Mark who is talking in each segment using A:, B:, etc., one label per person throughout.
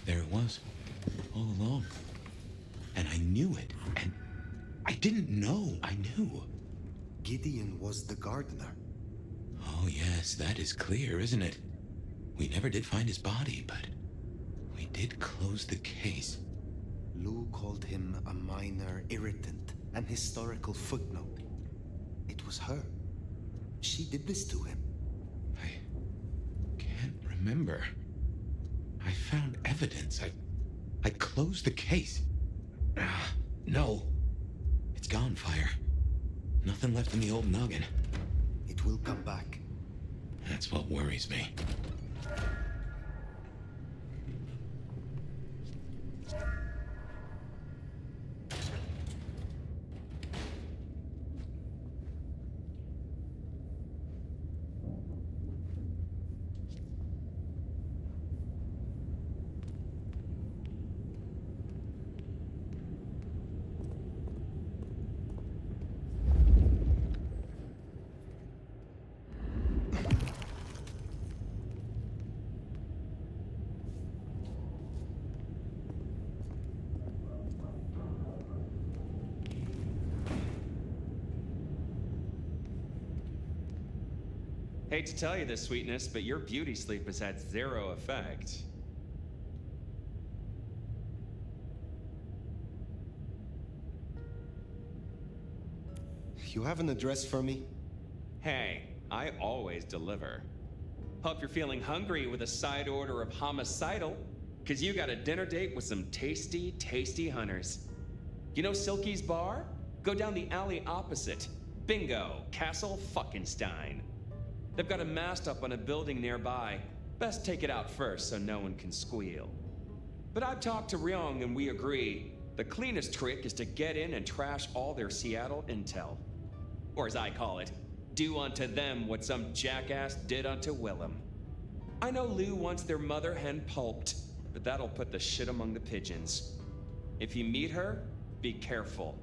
A: There it was, all along. And I knew it, and I didn't know I knew.
B: Gideon was the gardener.
A: Oh yes, that is clear, isn't it? We never did find his body, but we did close the case.
B: Lou called him a minor irritant, an historical footnote. It was her. She did this to him.
A: I can't remember. I found evidence. I closed the case. No. It's gone, Fire. Nothing left in the old noggin.
B: It will come back.
A: That's what worries me.
C: Hate to tell you this, sweetness, but your beauty sleep has had zero effect.
B: You have an address for me?
C: Hey, I always deliver. Hope you're feeling hungry with a side order of homicidal, cause you got a dinner date with some tasty, tasty hunters. You know Silky's bar? Go down the alley opposite. Bingo, Castle Fuckenstein. They've got a mast up on a building nearby. Best take it out first so no one can squeal. But I've talked to Ryong and we agree, the cleanest trick is to get in and trash all their Seattle intel. Or as I call it, do unto them what some jackass did unto Willem. I know Lou wants their mother hen pulped, but that'll put the shit among the pigeons. If you meet her, be careful.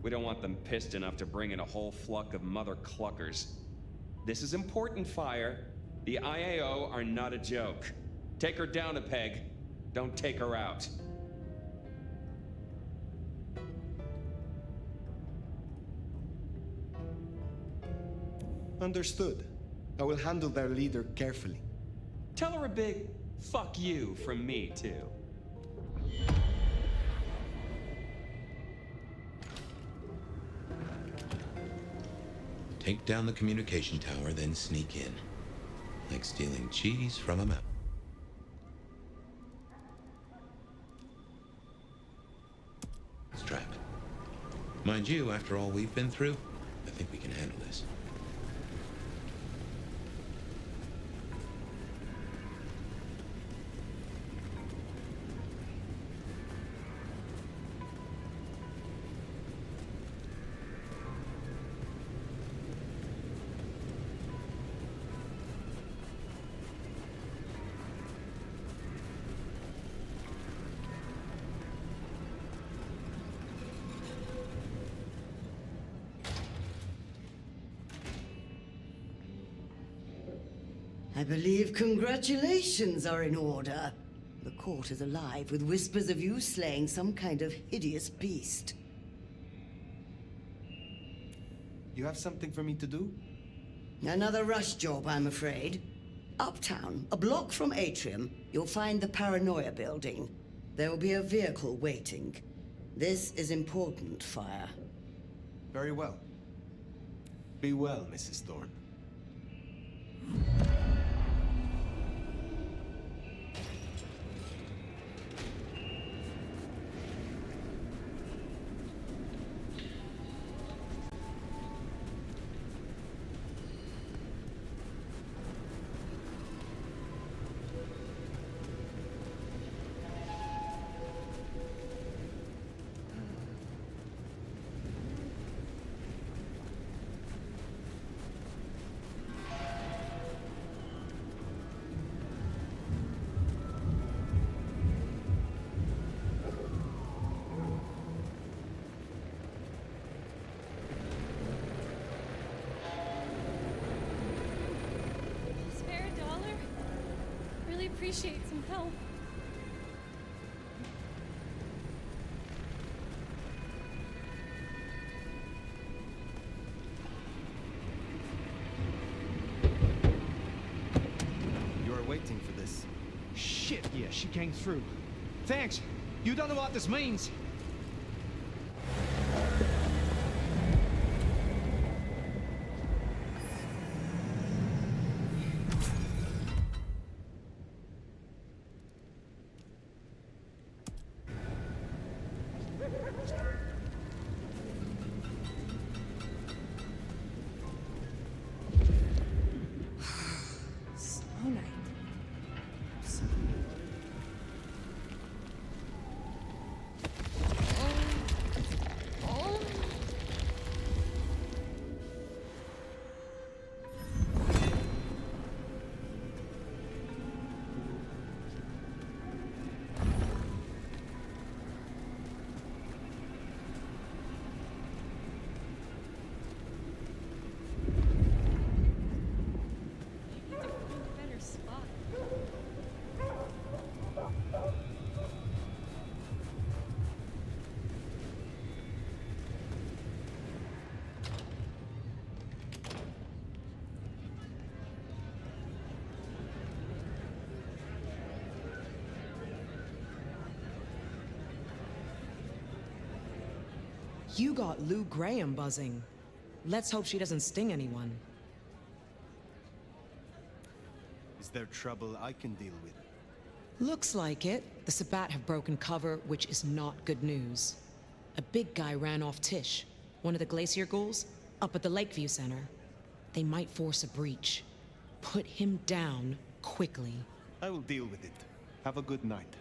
C: We don't want them pissed enough to bring in a whole flock of mother cluckers. This is important, Fire. The IAO are not a joke. Take her down a peg. Don't take her out.
B: Understood. I will handle their leader carefully.
C: Tell her a big fuck you from me, too.
A: Take down the communication tower, then sneak in. Like stealing cheese from a mountain. Strap. Mind you, after all we've been through, I think we can handle this.
D: I believe congratulations are in order. The court is alive with whispers of you slaying some kind of hideous beast.
B: You have something for me to do?
D: Another rush job, I'm afraid. Uptown, a block from Atrium, you'll find the Paranoia building. There will be a vehicle waiting. This is important, Fire.
B: Very well. Be well, Mrs. Thorne.
E: appreciate some help.
B: You are waiting for this.
F: Shit, yeah, she came through. Thanks. You don't know what this means.
E: Slow night. Better spot.
G: You got Lou Graham buzzing. Let's hope she doesn't sting anyone.
B: Is there trouble I can deal with?
G: Looks like it. The Sabbat have broken cover, which is not good news. A big guy ran off Tish, one of the Glacier ghouls, up at the Lakeview Center. They might force a breach. Put him down quickly.
B: I will deal with it. Have a good night.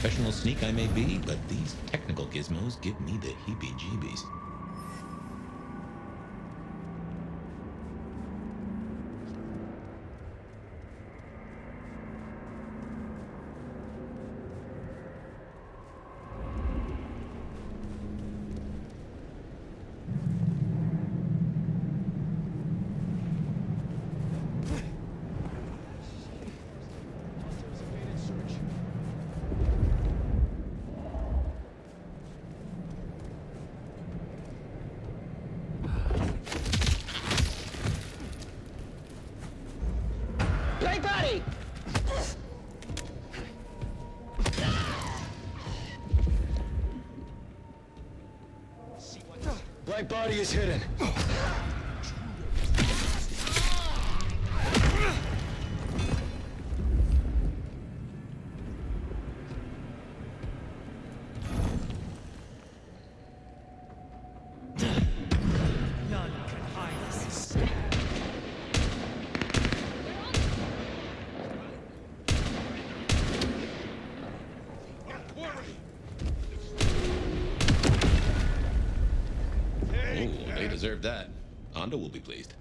A: Professional sneak I may be, but these technical gizmos give me the heebie-jeebies.
H: My body is hidden.
F: None can hide us.
A: Oh, they deserve that. Ando will be pleased.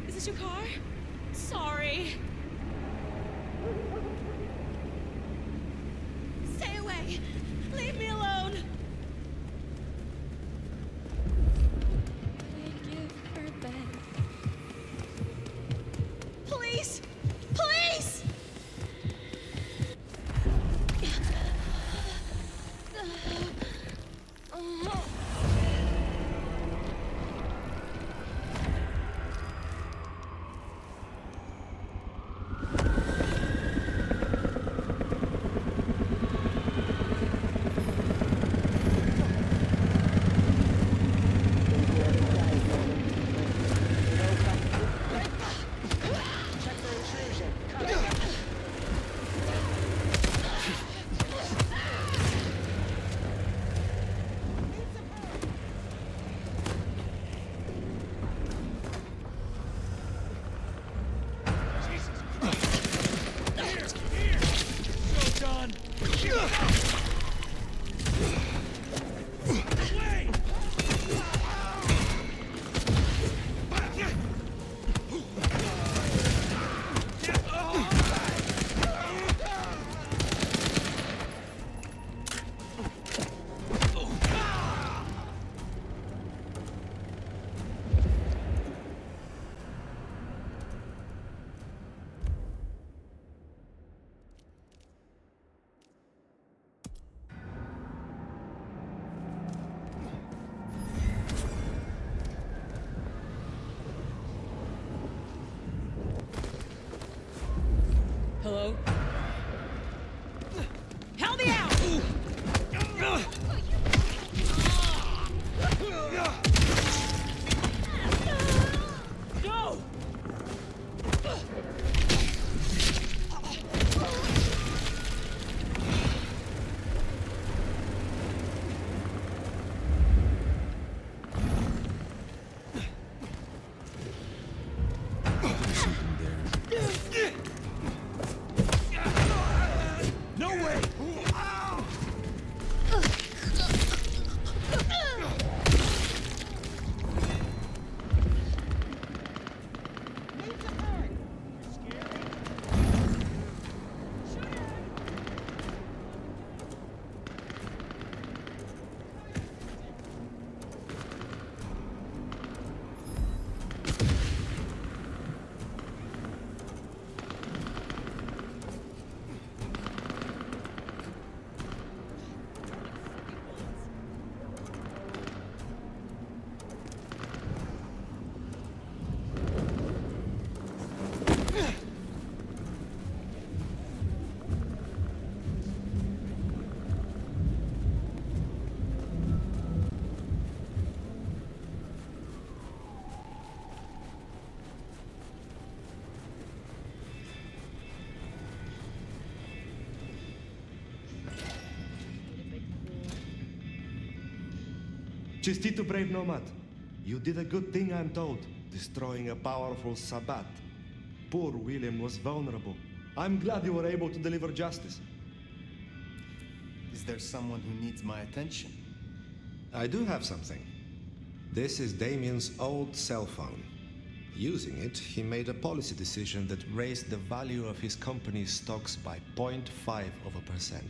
E: Is this your car? Sorry. Stay away. Leave me alone. I give her back. Police! Police!
G: Hello? Help me out! Go!
F: No way!
I: Chistito, brave nomad. You did a good thing, I'm told, destroying a powerful Sabbat. Poor William was vulnerable. I'm glad you were able to deliver justice.
B: Is there someone who needs my attention?
H: I do have something. This is Damien's old cell phone. Using it, he made a policy decision that raised the value of his company's stocks by 0.5%.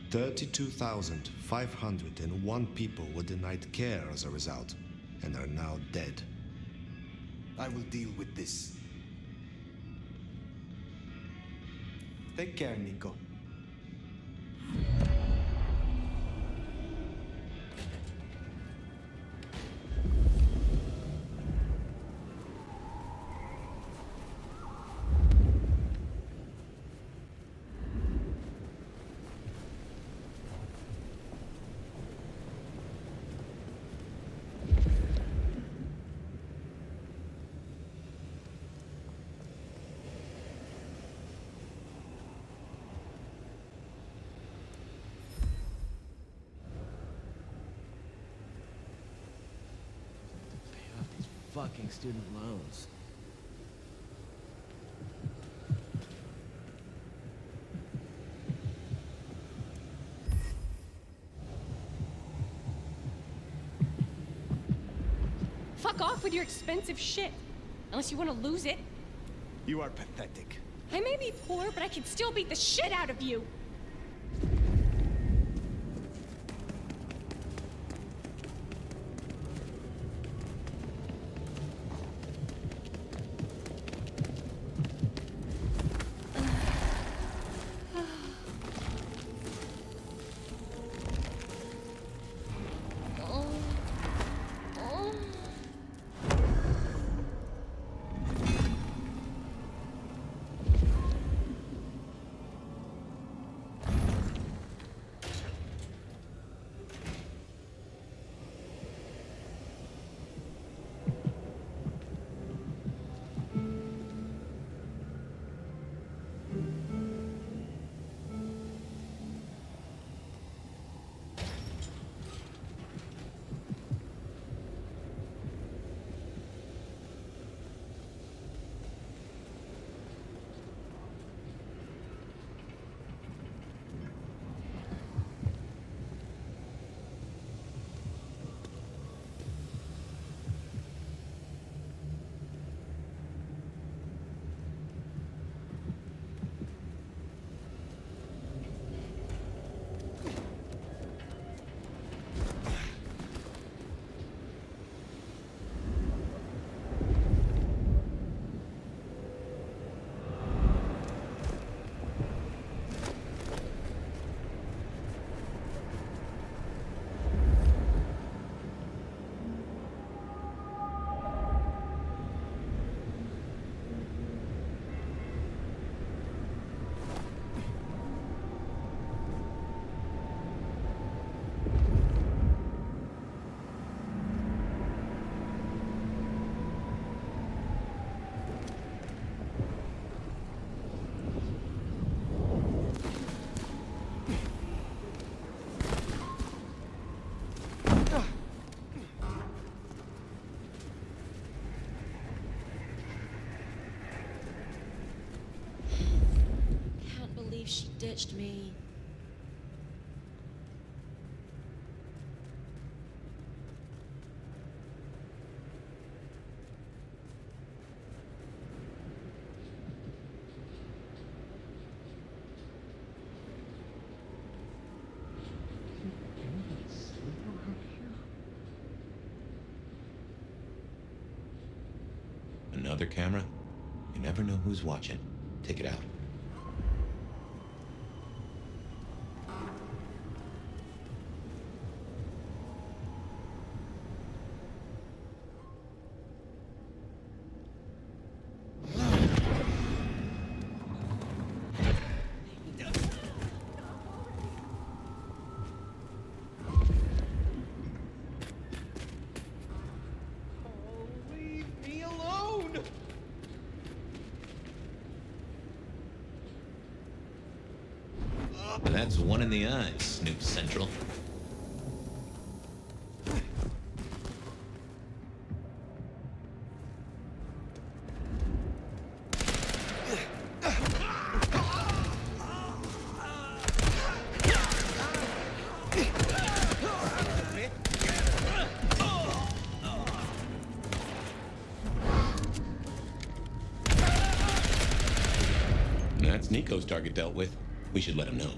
H: 32,501 people were denied care as a result, and are now dead.
B: I will deal with this. Take care, Nico.
F: Fucking student loans.
E: Fuck off with your expensive shit. Unless you want to lose it.
B: You are pathetic.
E: I may be poor, but I can still beat the shit out of you.
G: She ditched me.
A: Another camera? You never know who's watching. Take it out. That's one in the eye, Snoop Central. That's Nico's target dealt with. We should let him know.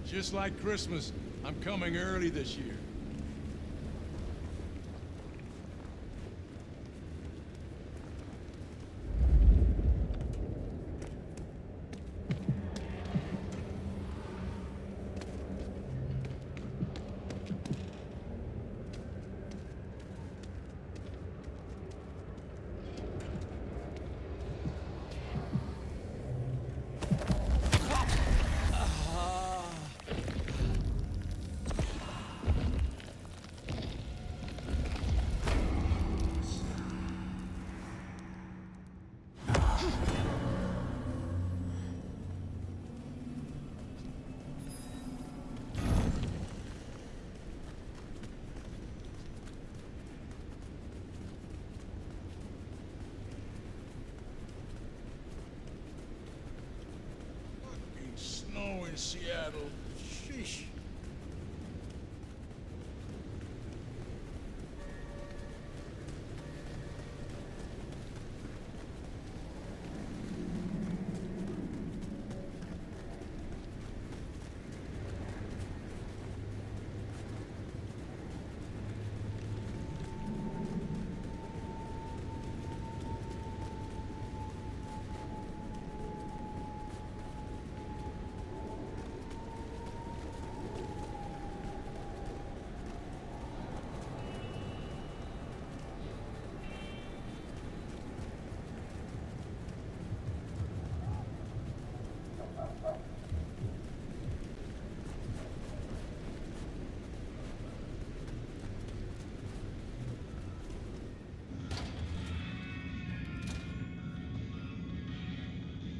J: Just like Christmas, I'm coming early this year. Snow in Seattle. Sheesh.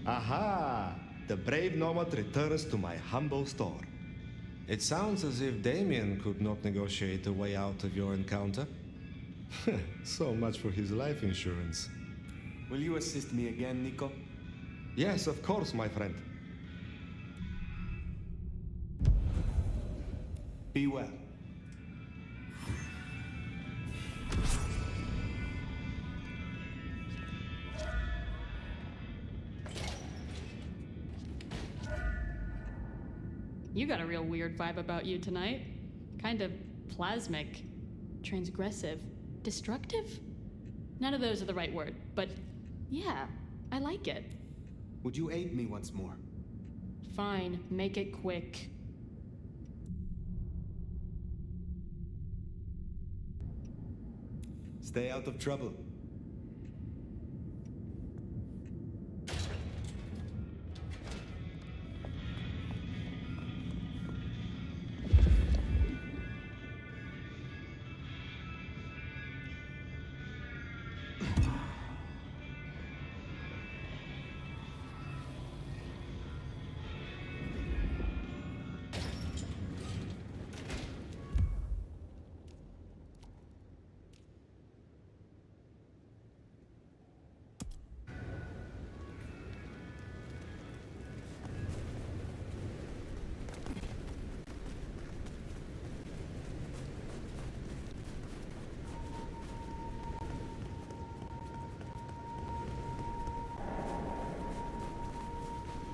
I: Aha! The brave nomad returns to my humble store.
H: It sounds as if Damien could not negotiate a way out of your encounter. So much for his life insurance.
B: Will you assist me again, Nico?
I: Yes, of course, my friend.
B: Be well.
K: You got a real weird vibe about you tonight. Kind of plasmic, transgressive, destructive? None of those are the right word, but yeah, I like it.
B: Would you aid me once more?
K: Fine, make it quick.
B: Stay out of trouble.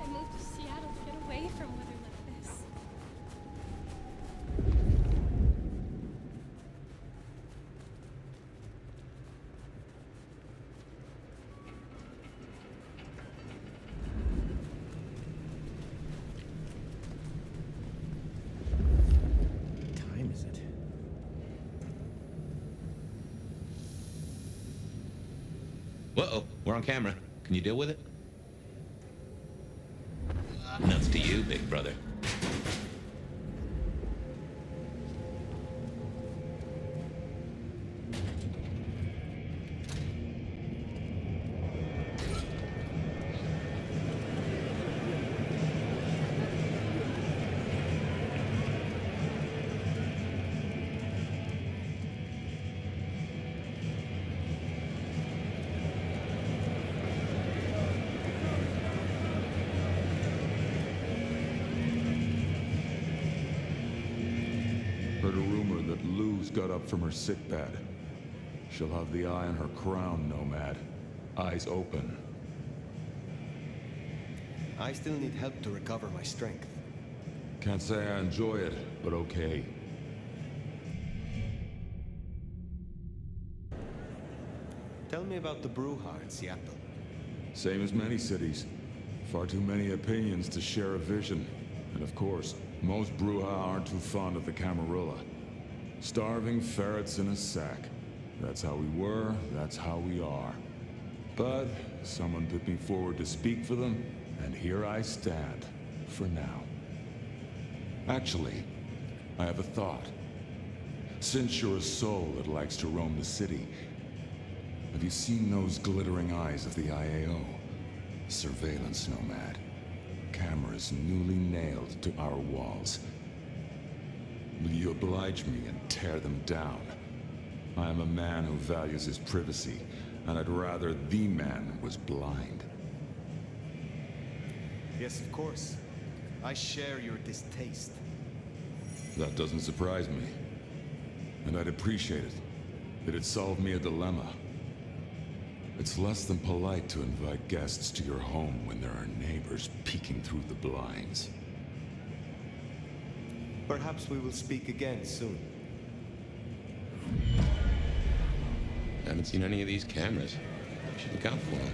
E: I moved to Seattle to get away from weather like this.
F: What time is it?
A: Whoa, we're on camera. Can you deal with it? Nuts to you, big brother.
L: just got up from her sickbed. She'll have the eye on her crown, Nomad. Eyes open.
B: I still need help to recover my strength.
L: Can't say I enjoy it, but okay.
B: Tell me about the Brujah in Seattle.
L: Same as many cities. Far too many opinions to share a vision. And of course, most Brujah aren't too fond of the Camarilla. Starving ferrets in a sack. That's how we were, that's how we are. But someone put me forward to speak for them, and here I stand, for now. Actually, I have a thought. Since you're a soul that likes to roam the city, have you seen those glittering eyes of the IAO? Surveillance nomad. Cameras newly nailed to our walls. Will you oblige me and tear them down? I am a man who values his privacy, and I'd rather the man was blind.
B: Yes, of course. I share your distaste.
L: That doesn't surprise me. And I'd appreciate it. It'd solve me a dilemma. It's less than polite to invite guests to your home when there are neighbors peeking through the blinds.
B: Perhaps we will speak again soon.
A: Haven't seen any of these cameras. Should look out for them.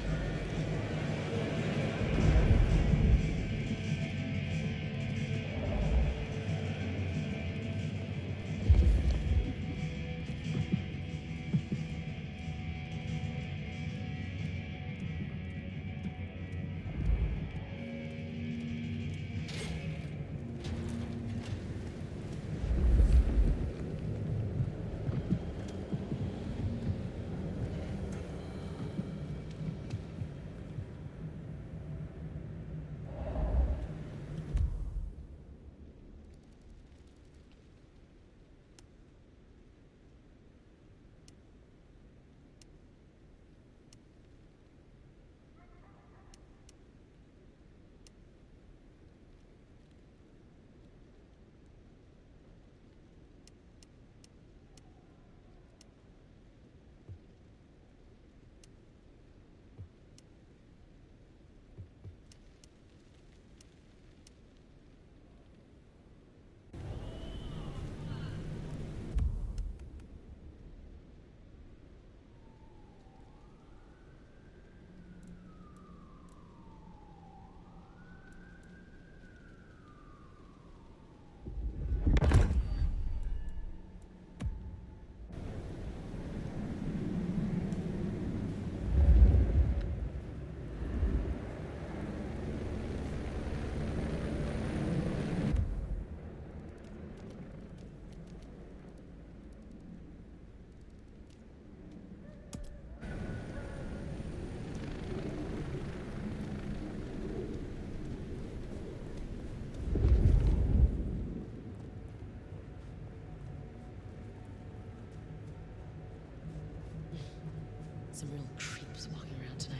G: Some real creeps walking around tonight.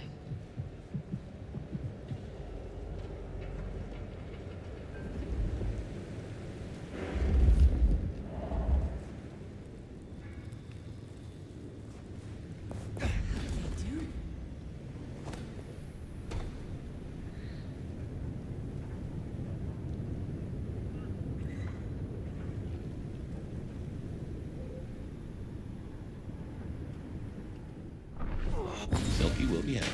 A: Silky will be happy.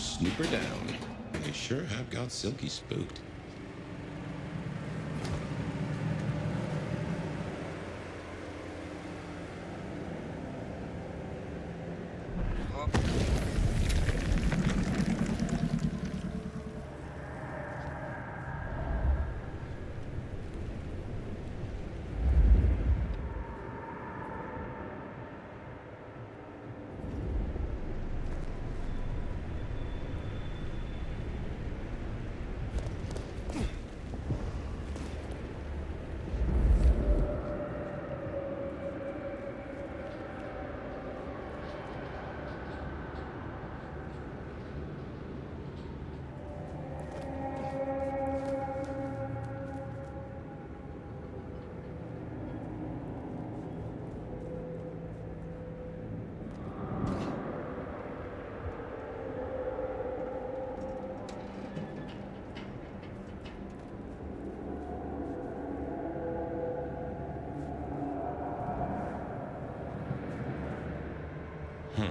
A: snooper down. They sure have got Silky spooked. Huh.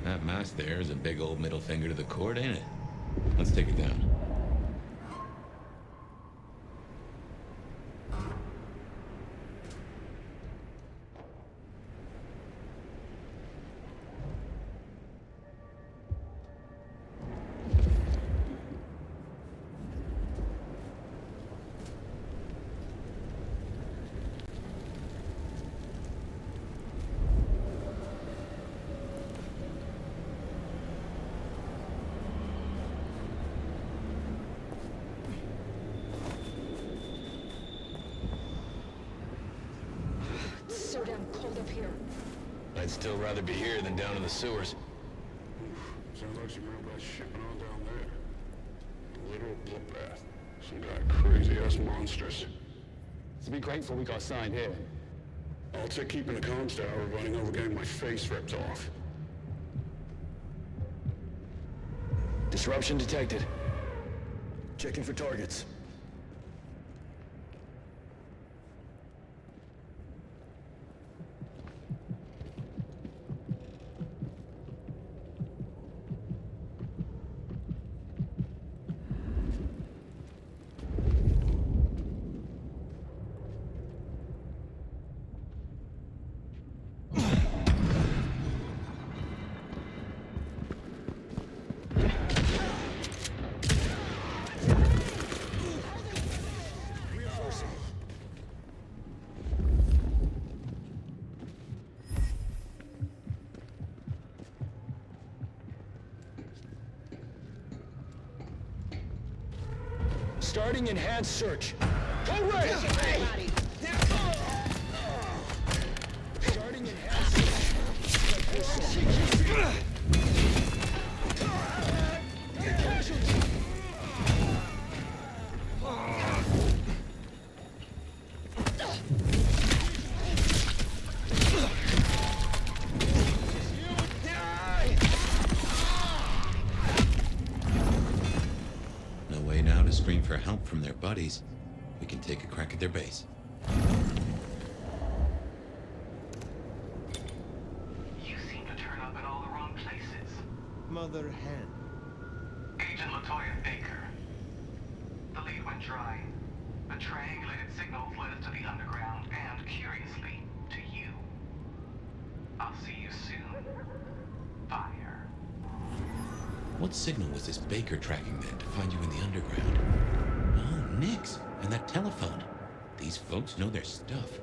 A: That mask there is a big old middle finger to the court, ain't it? Let's take it down.
G: So damn cold up here.
A: I'd still rather be here than down in the sewers.
M: Sounds like some real bad shipping on down there. A literal bloodbath. Some kind of crazy-ass monsters.
N: To be grateful we got signed here.
M: I'll take keeping the comms tower running over getting my face ripped off.
N: Disruption detected. Checking for targets. Starting enhanced search. Hooray! Starting enhanced search.
A: No way now to scream for help from their buddies. We can take a crack at their base.
O: You seem to turn up in all the wrong places.
B: Mother hen.
O: Agent LaToya Baker. The lead went dry. A triangulated signal fled us to the underground and, curiously, to you. I'll see you soon. Fire.
A: What signal was this Baker tracking then to find you in the underground? Oh, Nix, and that telephone. These folks know their stuff.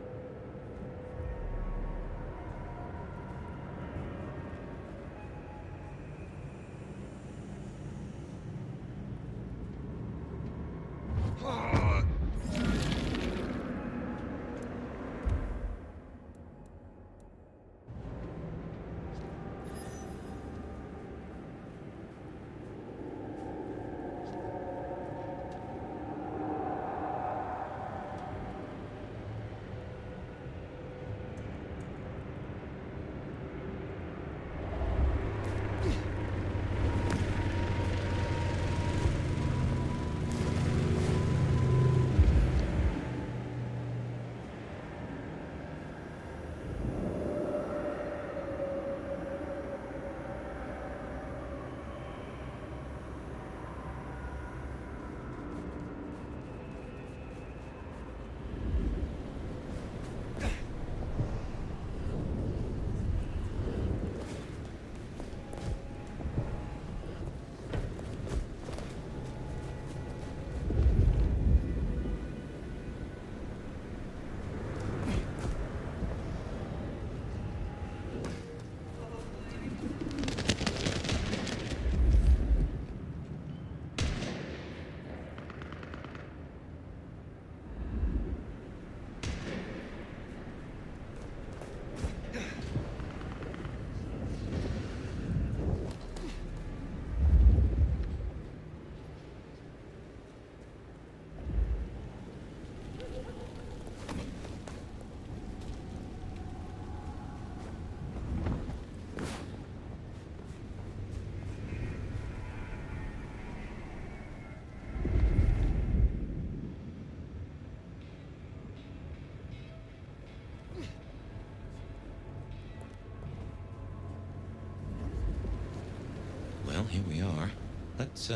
A: here we are. Let's,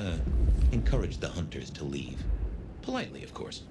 A: encourage the hunters to leave. Politely, of course.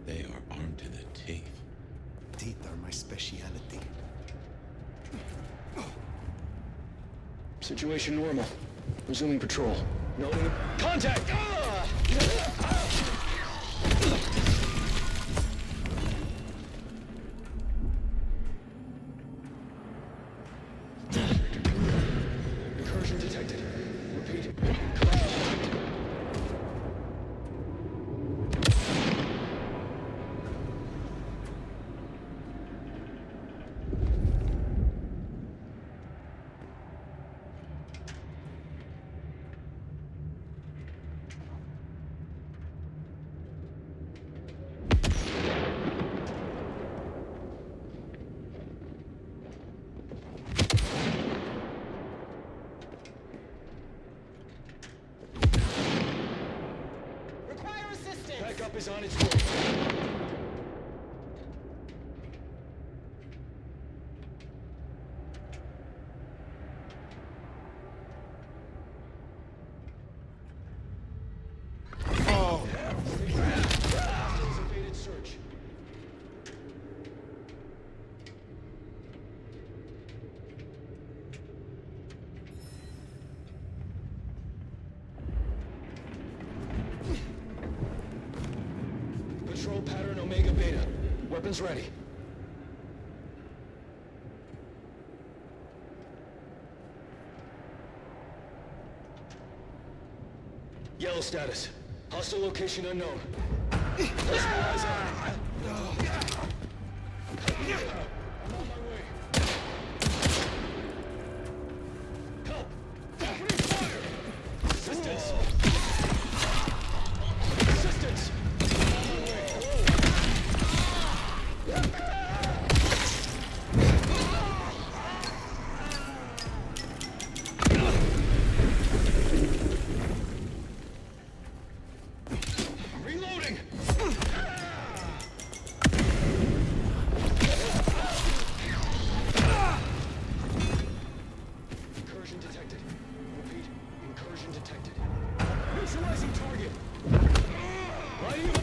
A: They are armed to the teeth.
B: Teeth are my speciality.
N: Situation normal. Resuming patrol. No contact! Incursion detected. Repeat. Backup is on its way.
B: Oh!
N: Evaded search. Patrol pattern Omega Beta. Weapons ready. Yellow status. Hostile location unknown. Personal eyes on. I'm on my way. Help! Opening fire! Assistance! Assistance! Reloading! Incursion detected. Repeat, incursion detected. Neutralizing target! Lighting him up!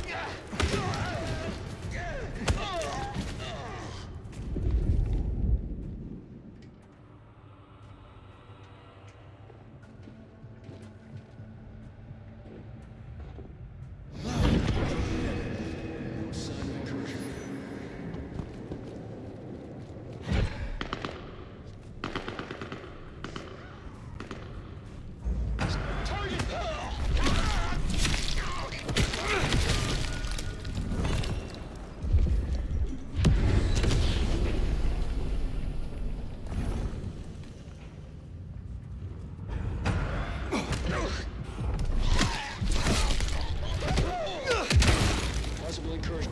N: Possible incursion.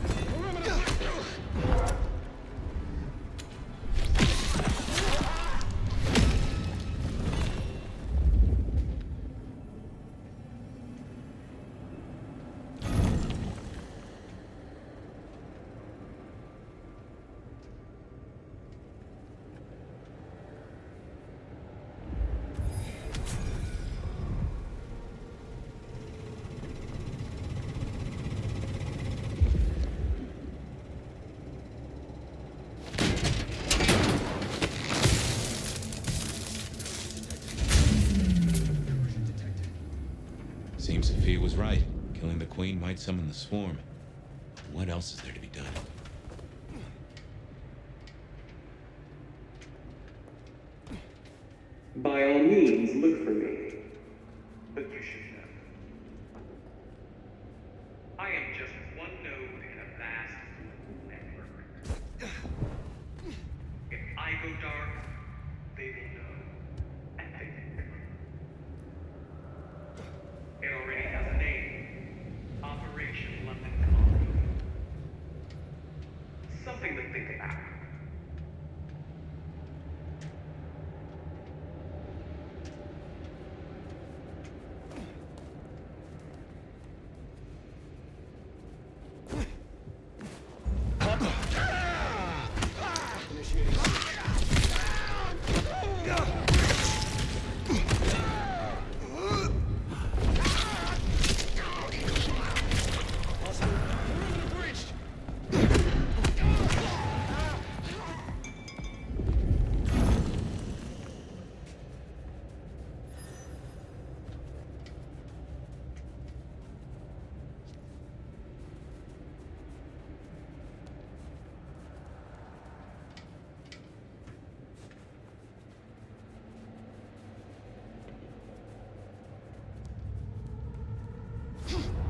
A: Seems Sophia was right. Killing the Queen might summon the swarm. What else is there to be done?
P: By all means, look for me. But you should know.
O: something to think about.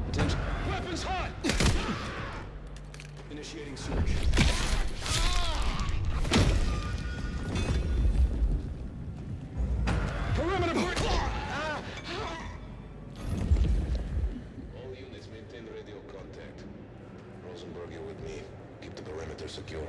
N: Attention. Weapons hot! Initiating search. Perimeter breach!
M: All units maintain radio contact. Rosenberg, you're with me. Keep the perimeter secure.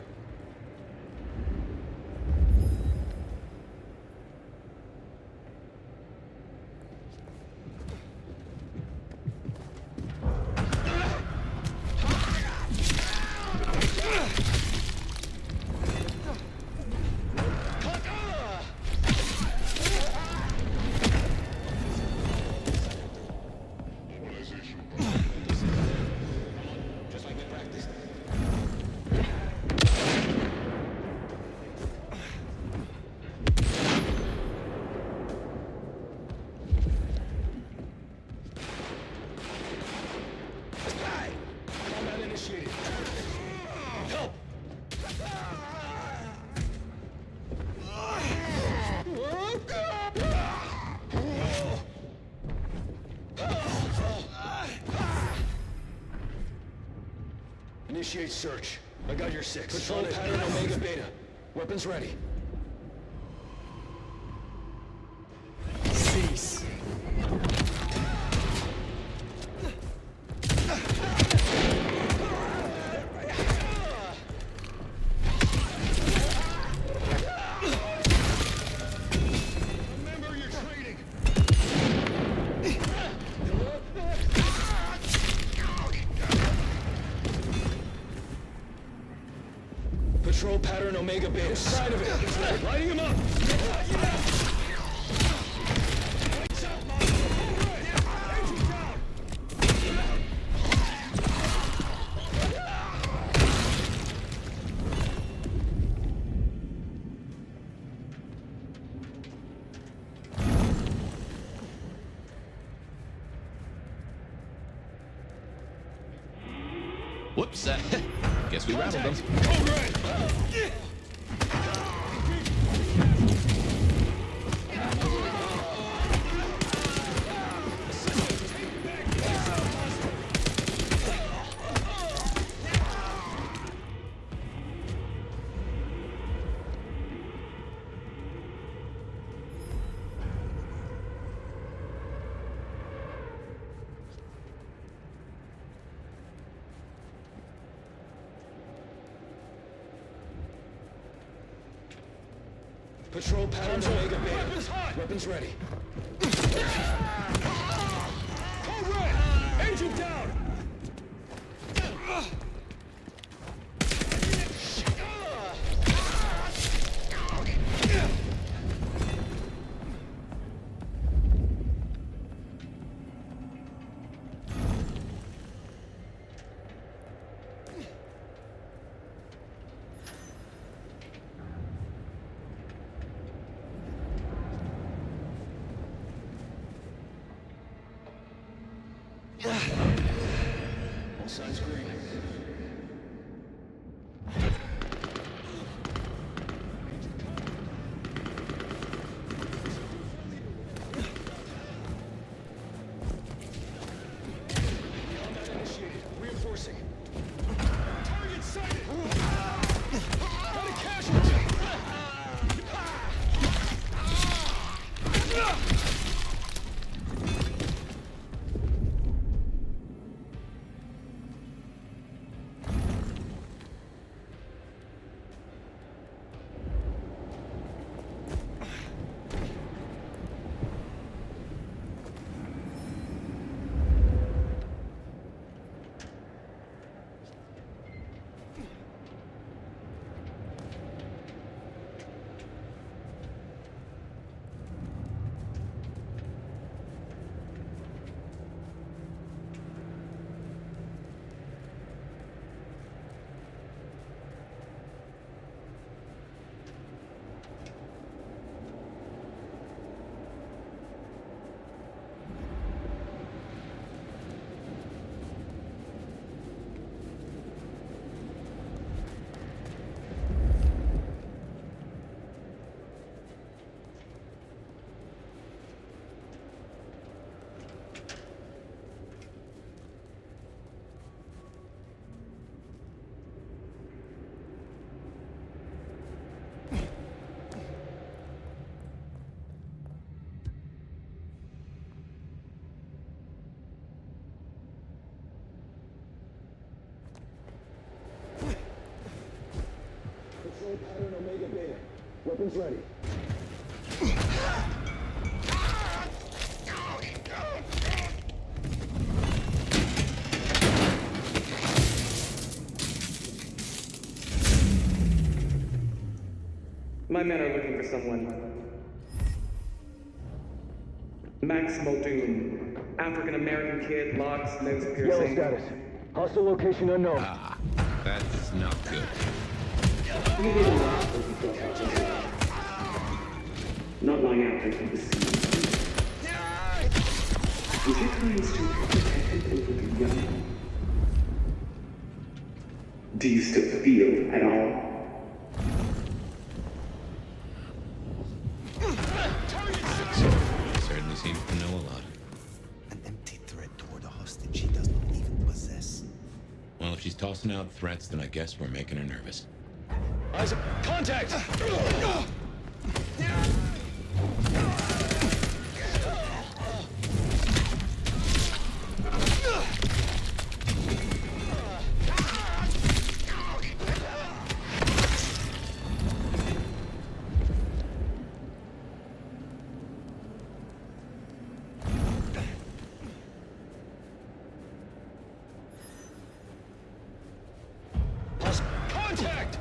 N: Initiate search. I got your 6. Patrol pattern Omega Beta. Weapons ready.
F: Cease.
N: Remember your training. Patrol pattern Omega Beta. Side of it. Lighting him up.
P: Whoops, guess we rattled them.
N: Patrol pattern Omega Beta. Weapons ready. Code red! Agent down! All signs green. Combat initiated. Reinforcing. Target sighted. Got a casualty. Patrol pattern Omega Beta. Weapons ready.
Q: My men are looking for someone. Max Muldoon. African-American kid, locks, nose piercing.
N: Yellow status. Hostile location unknown.
A: Ah, that's not good.
Q: Not long after he was seen. Would you kind to protect him over the young? Do you still feel at all?
A: Certainly seems to know a lot.
B: An empty threat toward a hostage she does not even possess.
A: Well, if she's tossing out threats, then I guess we're making her nervous.
N: Eyes up. Contact! Contact!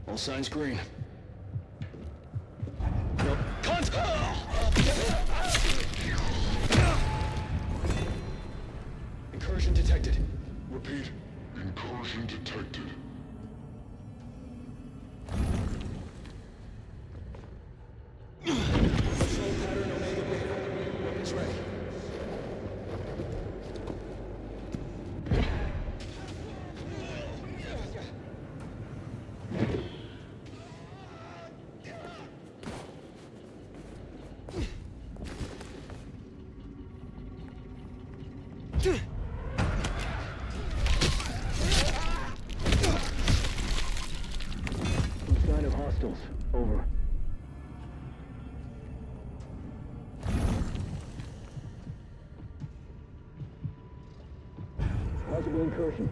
N: All signs green. No. Incursion detected.
M: Repeat. Incursion detected.
N: Patrol pattern Omega Beta. Weapons ready. No sign of hostiles. Over. Possible incursion.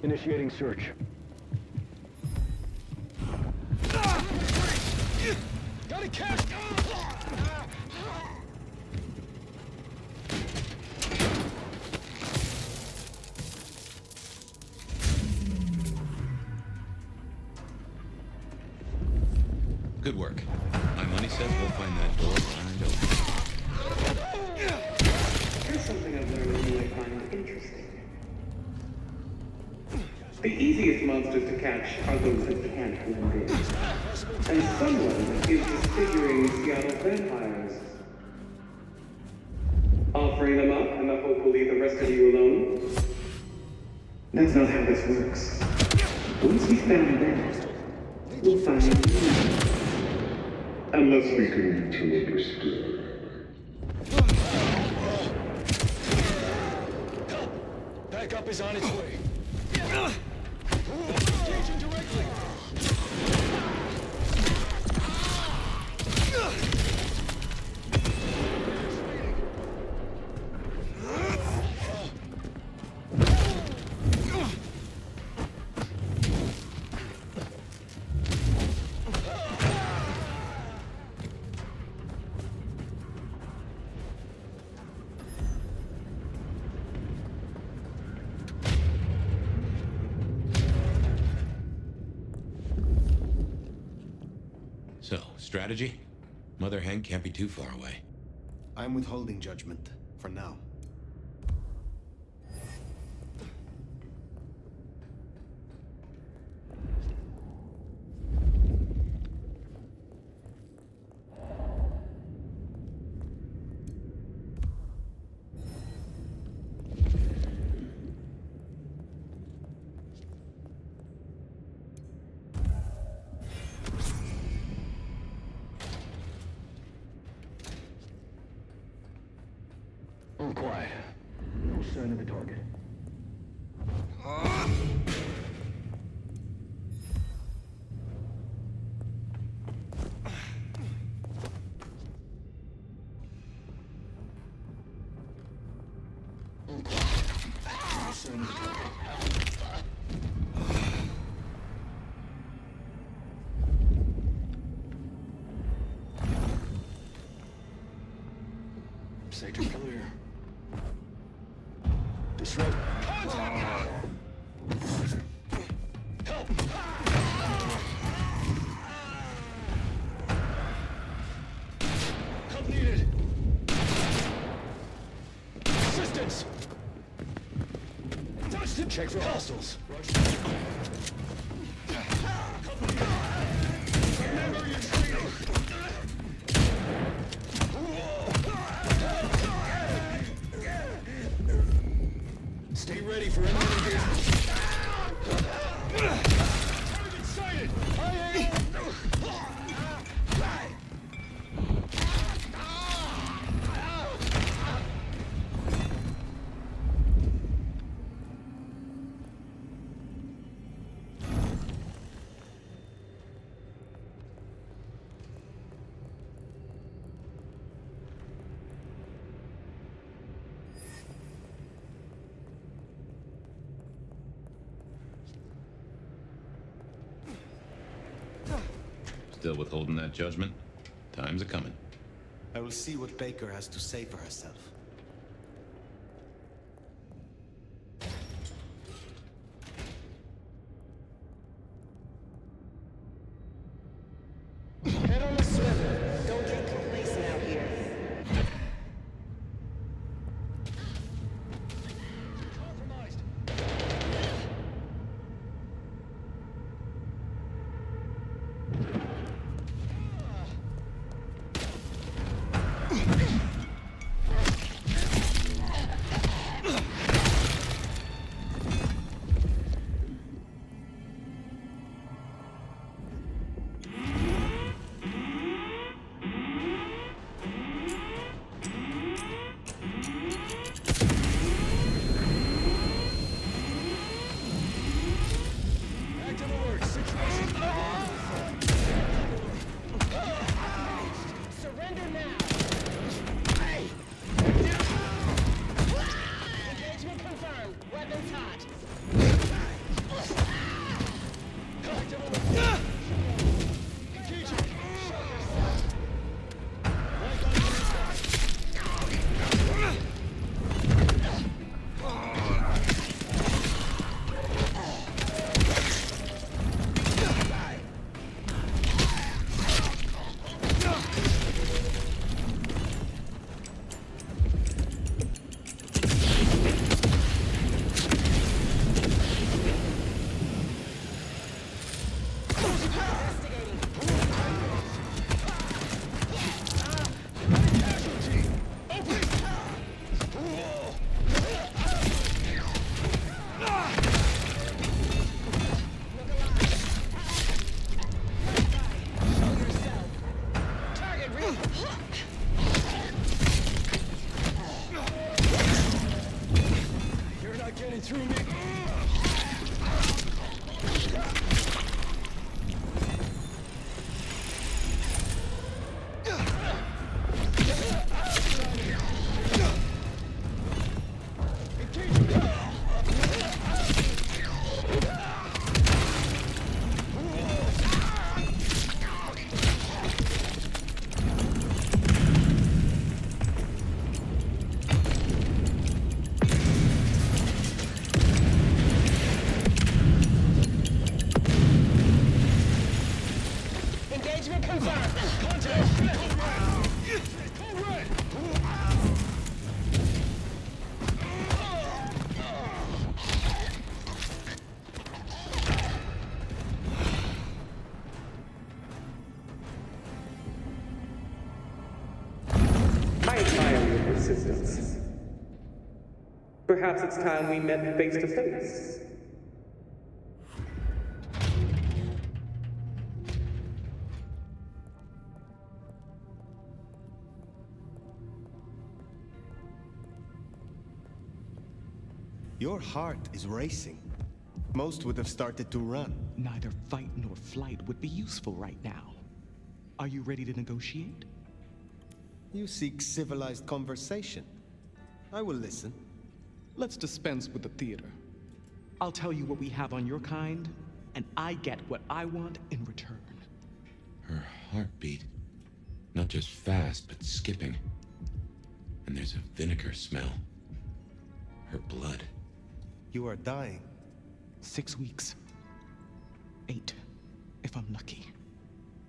N: Initiating search. Got a catch!
A: Good work. My money says we'll find that door behind open.
Q: Here's something I've learned that you might find interesting. The easiest monsters to catch are those that can't blend in. And someone is disfiguring Seattle vampires. Offering them up in the hope we'll leave the rest of you alone? That's not how this works. Once we found them, we'll find you. Unless we can get to understand.
N: Backup is on its way. Engaging directly.
A: So, strategy? Mother Hen can't be too far away.
B: I'm withholding judgment, for now.
Q: sign of the target.
N: Sector clear. Disrupt. Contact! Help! Help needed! Assistance! Touched him! Check for hostiles. Remember your training! Stay ready for enemy engagement. Target sighted!
A: Still withholding that judgment? Time's a-coming.
B: I will see what Baker has to say for herself.
R: Head on the swivel. Don't get complacent out here.
N: Compromised. Active alert. Situation.
R: Surrender now. Engagement confirmed. Weapons hot.
N: Active alert. Engaging. Like on your side.
R: Target reached.
N: You're not getting through me.
R: Engagement confirmed.
N: Contact. Code red.
Q: I admire your persistence. Perhaps it's time we met face to face.
B: Your heart is racing. Most would have started to run.
S: Neither fight nor flight would be useful right now. Are you ready to negotiate?
B: You seek civilized conversation. I will listen.
S: Let's dispense with the theater. I'll tell you what we have on your kind, and I get what I want in return.
A: Her heartbeat. Not just fast, but skipping. And there's a vinegar smell. Her blood.
B: You are dying.
S: 6 weeks. 8, if I'm lucky.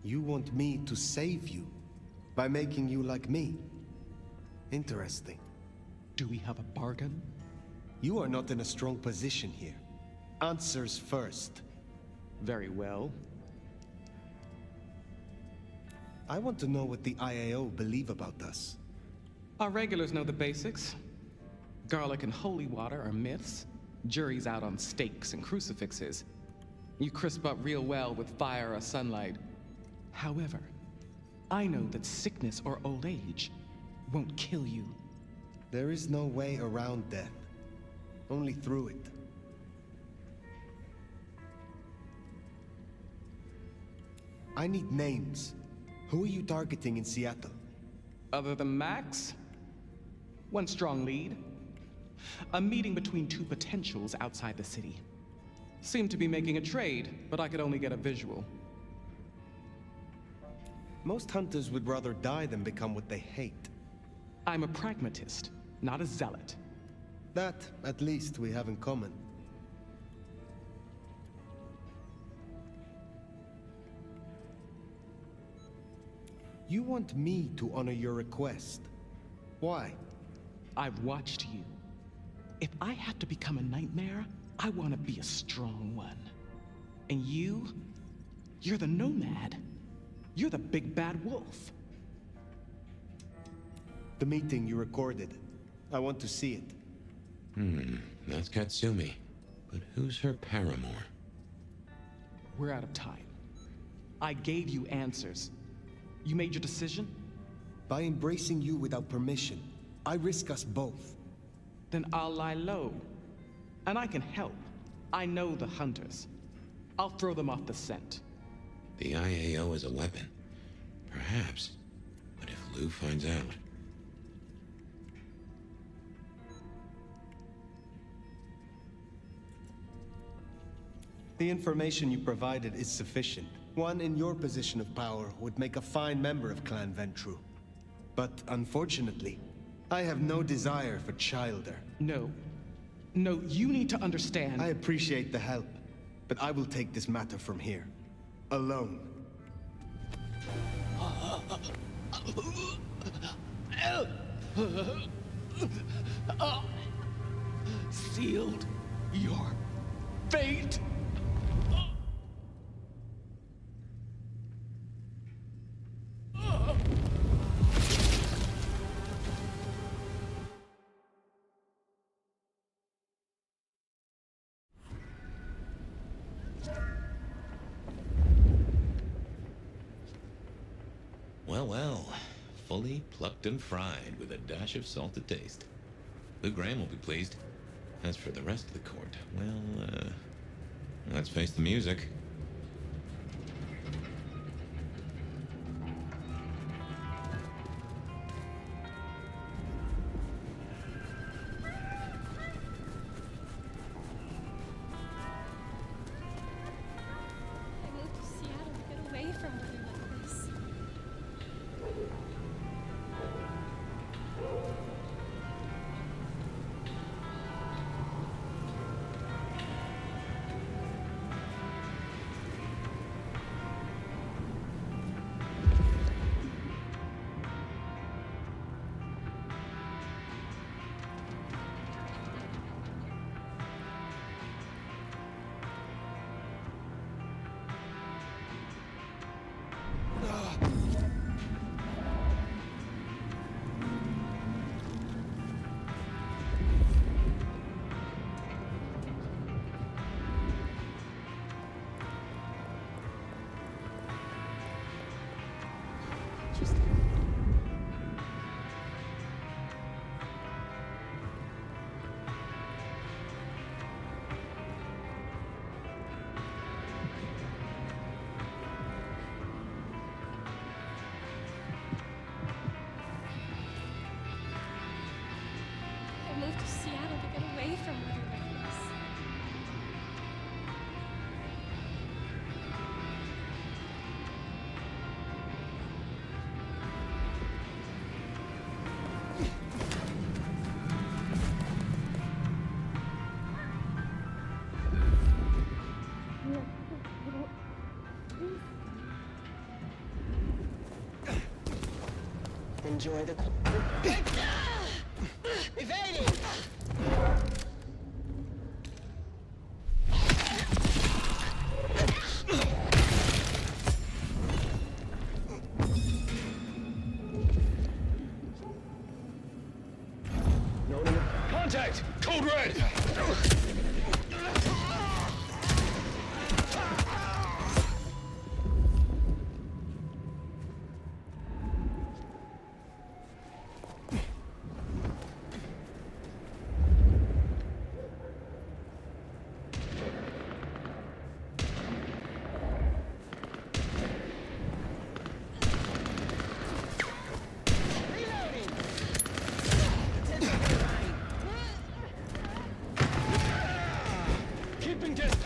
B: You want me to save you by making you like me? Interesting.
S: Do we have a bargain?
B: You are not in a strong position here. Answers first.
S: Very well.
B: I want to know what the IAO believe about us.
S: Our regulars know the basics. Garlic and holy water are myths. Jury's out on stakes and crucifixes. You crisp up real well with fire or sunlight. However, I know that sickness or old age won't kill you.
B: There is no way around death. Only through it. I need names. Who are you targeting in Seattle?
S: Other than Max? One strong lead. A meeting between two potentials outside the city. Seemed to be making a trade, but I could only get a visual.
B: Most hunters would rather die than become what they hate.
S: I'm a pragmatist, not a zealot.
B: That, at least, we have in common. You want me to honor your request. Why?
S: I've watched you. If I have to become a nightmare, I want to be a strong one. And you're the nomad. You're the big bad wolf.
B: The meeting you recorded. I want to see it.
A: That's Katsumi. But who's her paramour?
S: We're out of time. I gave you answers. You made your decision?
B: By embracing you without permission, I risk us both.
S: Then I'll lie low. And I can help. I know the hunters. I'll throw them off the scent.
A: The IAO is a weapon. Perhaps. But if Lou finds out...
B: The information you provided is sufficient. One in your position of power would make a fine member of Clan Ventru. But unfortunately, I have no desire for Childer.
S: No, you need to understand.
B: I appreciate the help, but I will take this matter from here. Alone.
S: Sealed your fate.
A: Well, fully plucked and fried with a dash of salt to taste. Lou Graham will be pleased. As for the rest of the court, well, let's face the music.
E: I moved to Seattle to get away from weather like this.
R: enjoy the... Evading!
N: Contact! Code red! Keeping distance.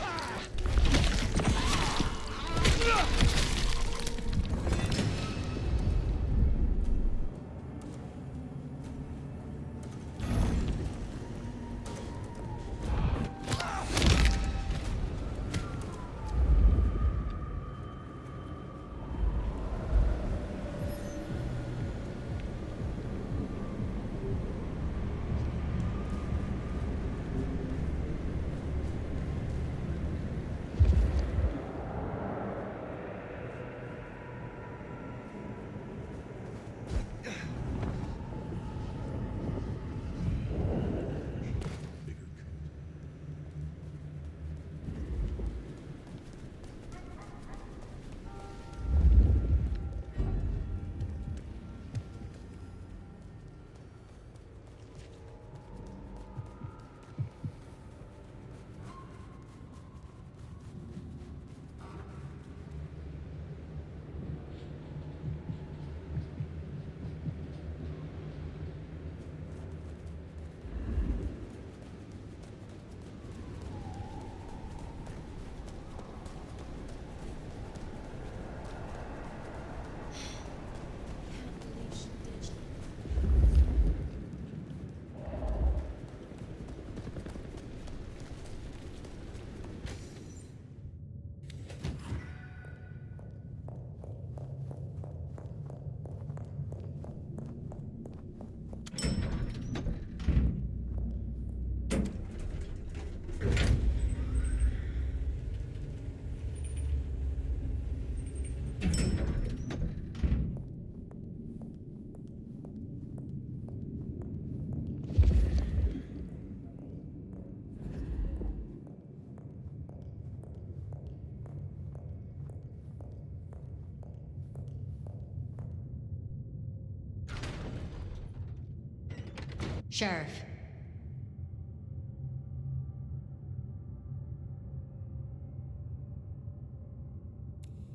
T: Sheriff.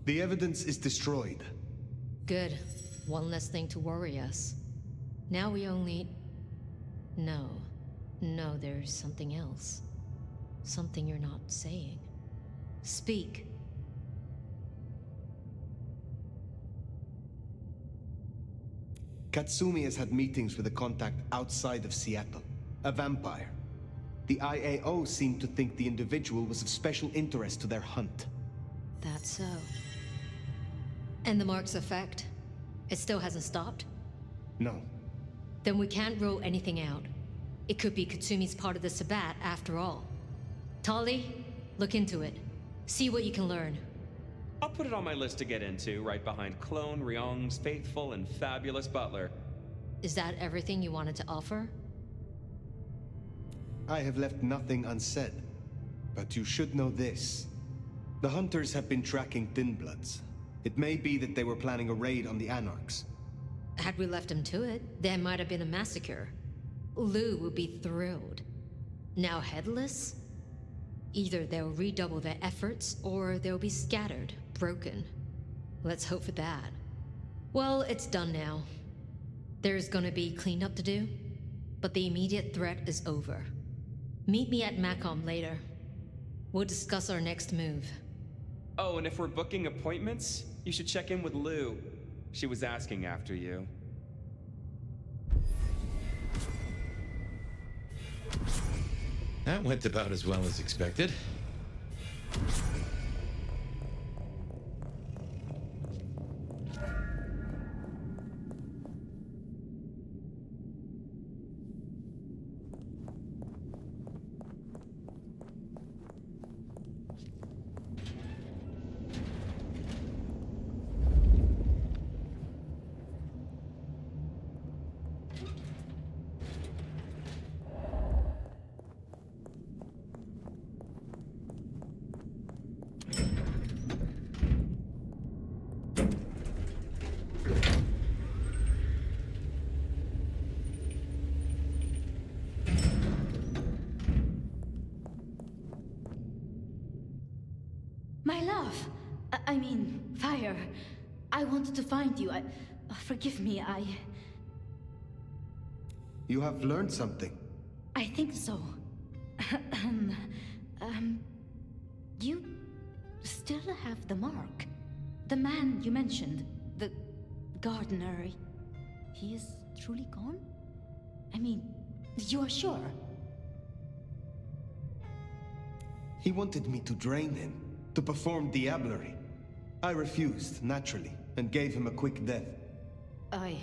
B: The evidence is destroyed.
T: Good. One less thing to worry us. Now we only... No. No, there's something else. Something you're not saying. Speak.
B: Katsumi has had meetings with a contact outside of Seattle. A vampire. The IAO seemed to think the individual was of special interest to their hunt.
T: That's so. And the mark's effect? It still hasn't stopped?
B: No.
T: Then we can't rule anything out. It could be Katsumi's part of the Sabbat after all. Tali, look into it. See what you can learn.
C: I'll put it on my list to get into, right behind Clone Ryong's faithful and fabulous butler.
T: Is that everything you wanted to offer?
B: I have left nothing unsaid. But you should know this. The hunters have been tracking Thin Bloods. It may be that they were planning a raid on the Anarchs.
T: Had we left them to it, there might have been a massacre. Lou would be thrilled. Now headless? Either they'll redouble their efforts, or they'll be scattered, broken. Let's hope for that. Well, it's done now. There's gonna be cleanup to do, but the immediate threat is over. Meet me at Macom later. We'll discuss our next move.
C: Oh, and if we're booking appointments, you should check in with Lou. She was asking after you.
A: That went about as well as expected.
U: laugh. I mean, Fire. I wanted to find you. Forgive me,
B: You have learned something.
U: I think so. You still have the mark. The man you mentioned, the gardener, he is truly gone? I mean, you are sure?
B: He wanted me to drain him, to perform diablerie. I refused, naturally, and gave him a quick death.
U: I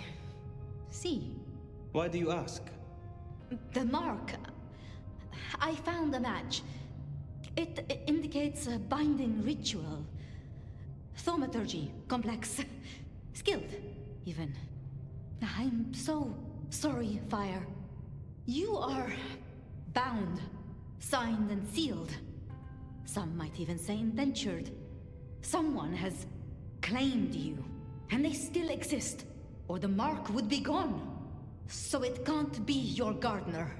U: see.
B: Why do you ask?
U: The mark. I found a match. It indicates a binding ritual. Thaumaturgy, complex. Skilled, even. I'm so sorry, Fire. You are bound, signed and sealed. Some might even say indentured. Someone has claimed you, and they still exist, or the mark would be gone. So it can't be your gardener.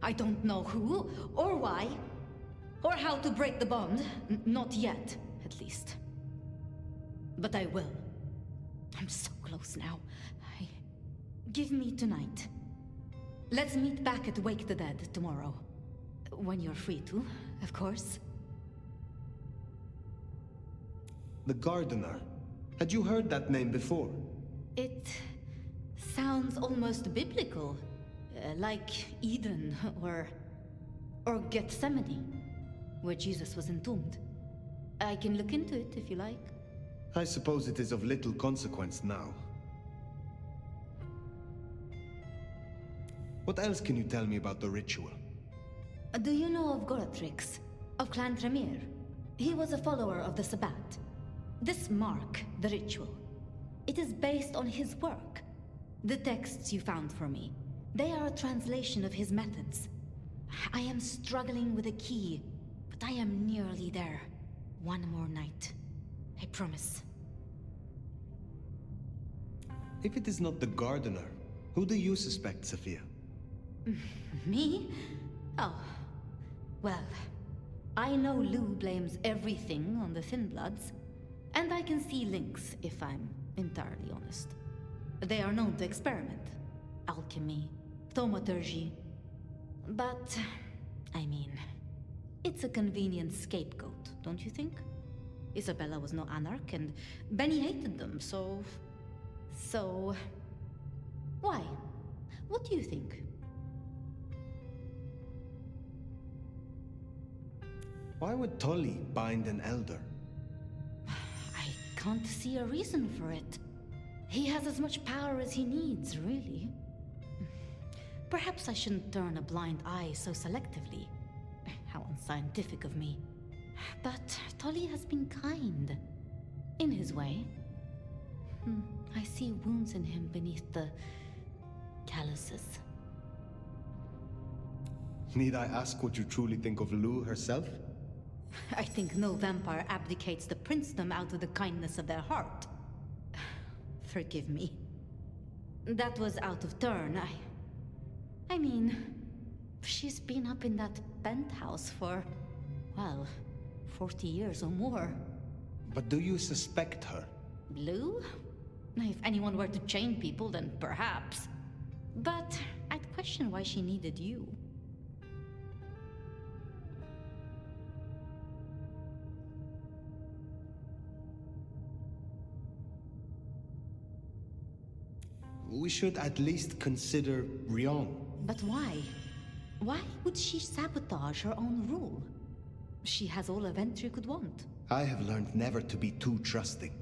U: I don't know who, or why, or how to break the bond. Not yet, at least. But I will. I'm so close now. Give me tonight. Let's meet back at Wake the Dead tomorrow. When you're free to, of course.
B: The gardener. Had you heard that name before?
U: It sounds almost biblical. Like Eden or Gethsemane, where Jesus was entombed. I can look into it if you like.
B: I suppose it is of little consequence now. What else can you tell me about the ritual?
U: Do you know of Goratrix, of Clan Tremere? He was a follower of the Sabbat. This mark, the ritual, it is based on his work. The texts you found for me, they are a translation of his methods. I am struggling with a key, but I am nearly there. One more night. I promise.
B: If it is not the gardener, who do you suspect, Sophia?
U: Me? Oh. Well, I know Lou blames everything on the Thin Bloods, and I can see links, if I'm entirely honest. They are known to experiment. Alchemy, thaumaturgy. But, I mean, it's a convenient scapegoat, don't you think? Isabella was no anarch, and Benny hated them, so... Why? What do you think?
B: Why would Tully bind an elder?
U: I can't see a reason for it. He has as much power as he needs, really. Perhaps I shouldn't turn a blind eye so selectively. How unscientific of me. But Tully has been kind. In his way. I see wounds in him beneath the calluses.
B: Need I ask what you truly think of Lou herself?
U: I think no vampire abdicates the princedom out of the kindness of their heart. Forgive me. That was out of turn. I mean, she's been up in that penthouse for, well, 40 years or more.
B: But do you suspect her?
U: Lou? If anyone were to chain people, then perhaps. But I'd question why she needed you.
B: We should at least consider Rion.
U: But why? Why would she sabotage her own rule? She has all a Ventry could want.
B: I have learned never to be too trusting.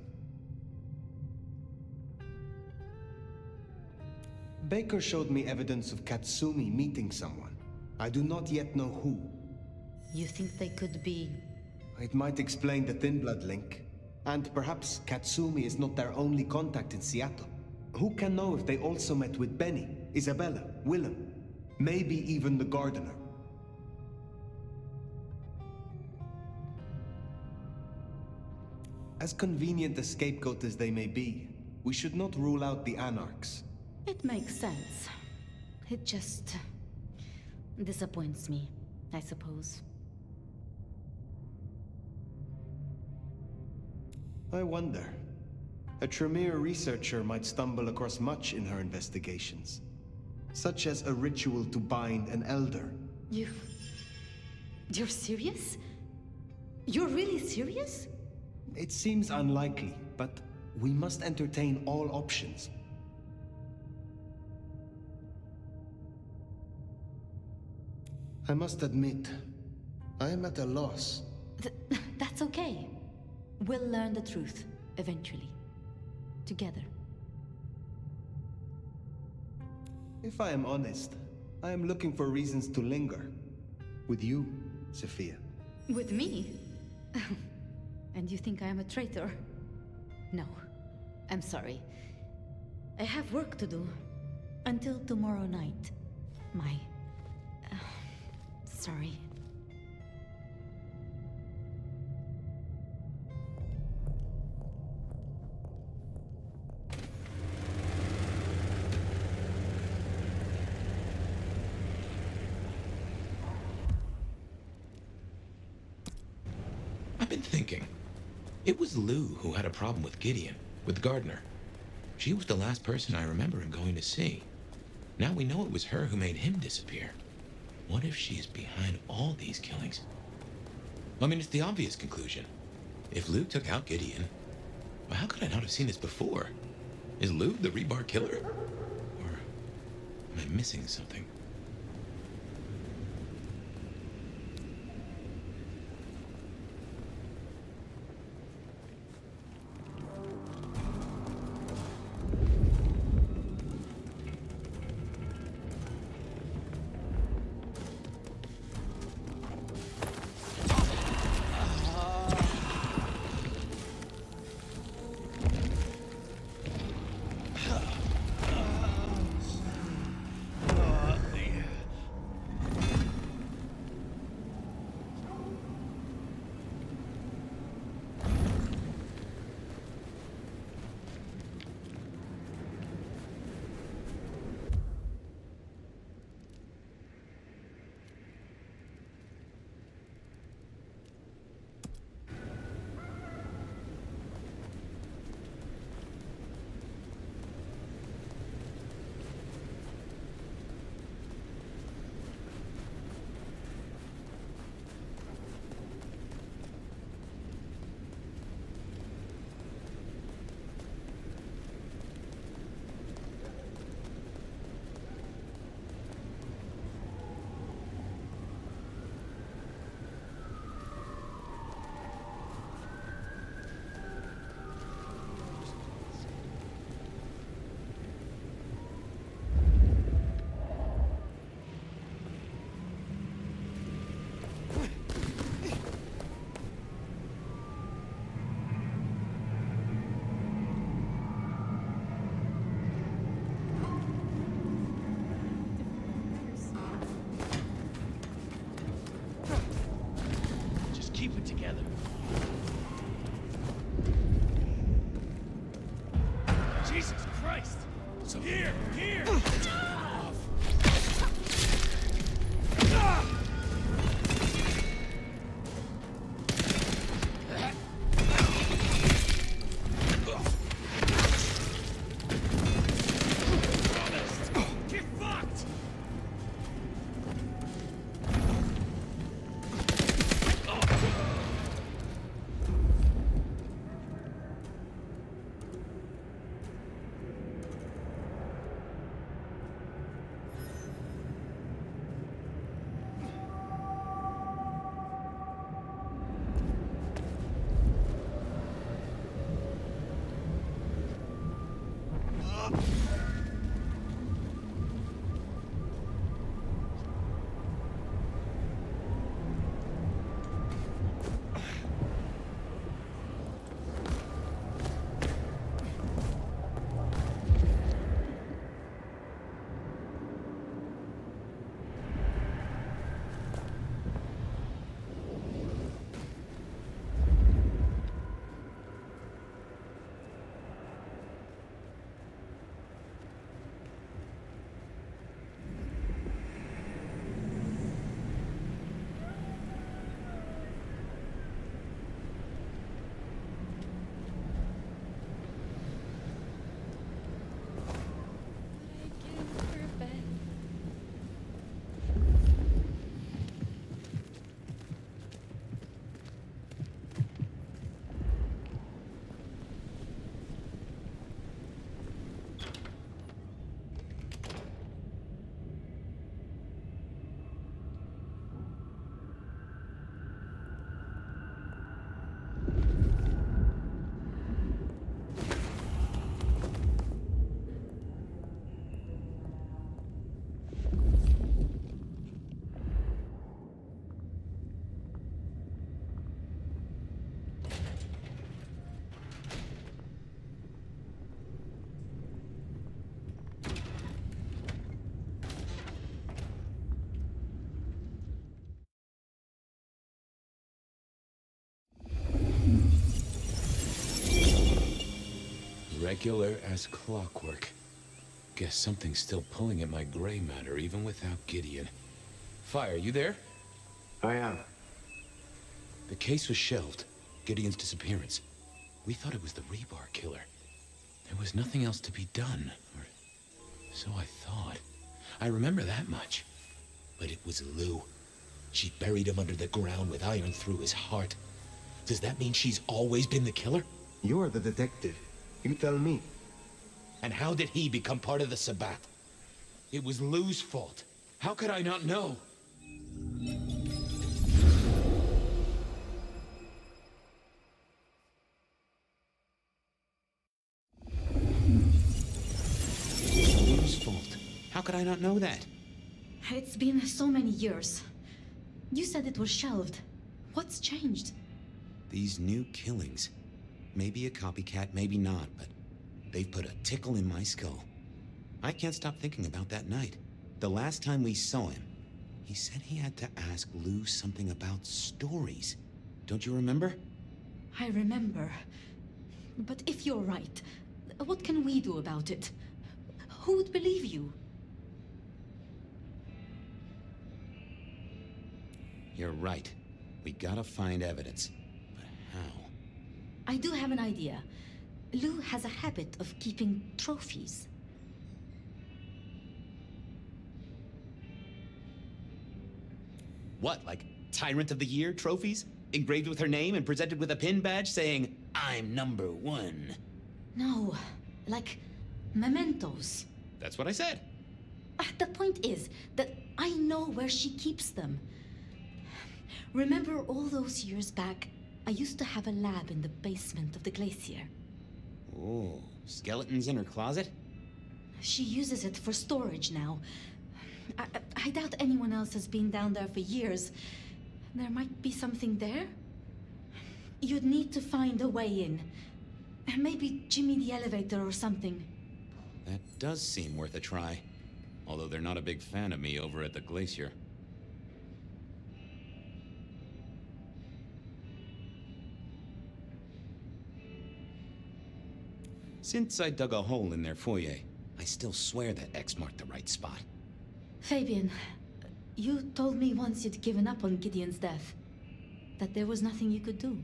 B: Baker showed me evidence of Katsumi meeting someone. I do not yet know who.
U: You think they could be...
B: It might explain the Thin Blood link. And perhaps Katsumi is not their only contact in Seattle. Who can know if they also met with Benny, Isabella, Willem, maybe even the gardener? As convenient a scapegoat as they may be, we should not rule out the Anarchs.
U: It makes sense. It just... disappoints me, I suppose.
B: I wonder. A Tremere researcher might stumble across much in her investigations, such as a ritual to bind an elder.
U: You're serious? You're really serious?
B: It seems unlikely, but we must entertain all options. I must admit, I am at a loss.
U: That's okay. We'll learn the truth, eventually. Together.
B: If I am honest, I am looking for reasons to linger. With you, Sophia.
U: With me? And you think I am a traitor? No. I'm sorry. I have work to do. Until tomorrow night. Sorry.
A: I've been thinking. It was Lou who had a problem with Gideon, with Gardner. She was the last person I remember him going to see. Now we know it was her who made him disappear. What if she's behind all these killings? I mean, it's the obvious conclusion. If Lou took out Gideon, well, how could I not have seen this before? Is Lou the rebar killer? Or am I missing something?
N: Keep it together. Jesus Christ! So here! Get fucked!
A: Regular as clockwork. Guess something's still pulling at my gray matter even without Gideon. Fire, you there?
B: I am.
A: The case was shelved. Gideon's disappearance. We thought it was the rebar killer. There was nothing else to be done. Or so I thought. I remember that much. But it was Lou. She buried him under the ground with iron through his heart. Does that mean she's always been the killer?
B: You're the detective. You tell me.
A: And how did he become part of the Sabbath? It was Lou's fault. How could I not know? Lou's fault. How could I not know that?
U: It's been so many years. You said it was shelved. What's changed?
A: These new killings. Maybe a copycat, maybe not, but they've put a tickle in my skull. I can't stop thinking about that night. The last time we saw him, he said he had to ask Lou something about stories. Don't you remember?
U: I remember. But if you're right, what can we do about it? Who would believe you?
A: You're right. We gotta find evidence. But how?
U: I do have an idea. Lou has a habit of keeping trophies.
A: What, like Tyrant of the Year trophies? Engraved with her name and presented with a pin badge saying, I'm #1.
U: No, like mementos.
A: That's what I said.
U: The point is that I know where she keeps them. Remember all those years back, I used to have a lab in the basement of the glacier.
A: Oh, skeletons in her closet?
U: She uses it for storage now. I doubt anyone else has been down there for years. There might be something there. You'd need to find a way in. Maybe Jimmy the elevator or something.
A: That does seem worth a try. Although they're not a big fan of me over at the glacier. Since I dug a hole in their foyer, I still swear that X marked the right spot.
U: Fabian, you told me once you'd given up on Gideon's death. That there was nothing you could do.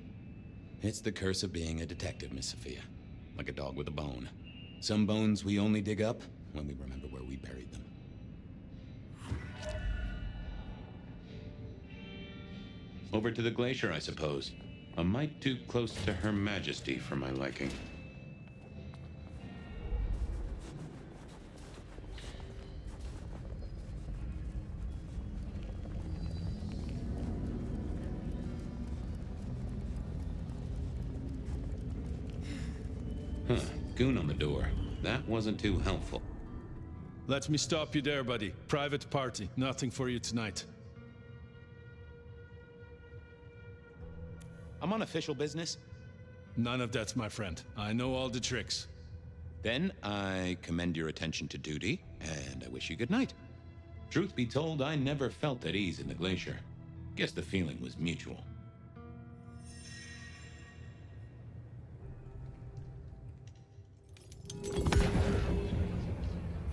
A: It's the curse of being a detective, Miss Sophia. Like a dog with a bone. Some bones we only dig up when we remember where we buried them. Over to the glacier, I suppose. A mite too close to Her Majesty for my liking. Huh, goon on the door. That wasn't too helpful.
J: Let me stop you there, buddy. Private party. Nothing for you tonight.
A: I'm on official business.
J: None of that, my friend. I know all the tricks.
A: Then I commend your attention to duty, and I wish you good night. Truth be told, I never felt at ease in the glacier. Guess the feeling was mutual.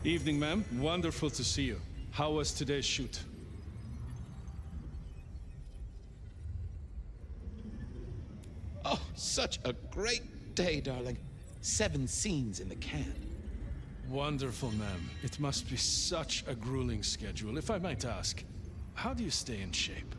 J: Evening, ma'am. Wonderful to see you. How was today's shoot?
A: Oh, such a great day, darling. 7 scenes in the can.
J: Wonderful, ma'am. It must be such a grueling schedule. If I might ask, how do you stay in shape?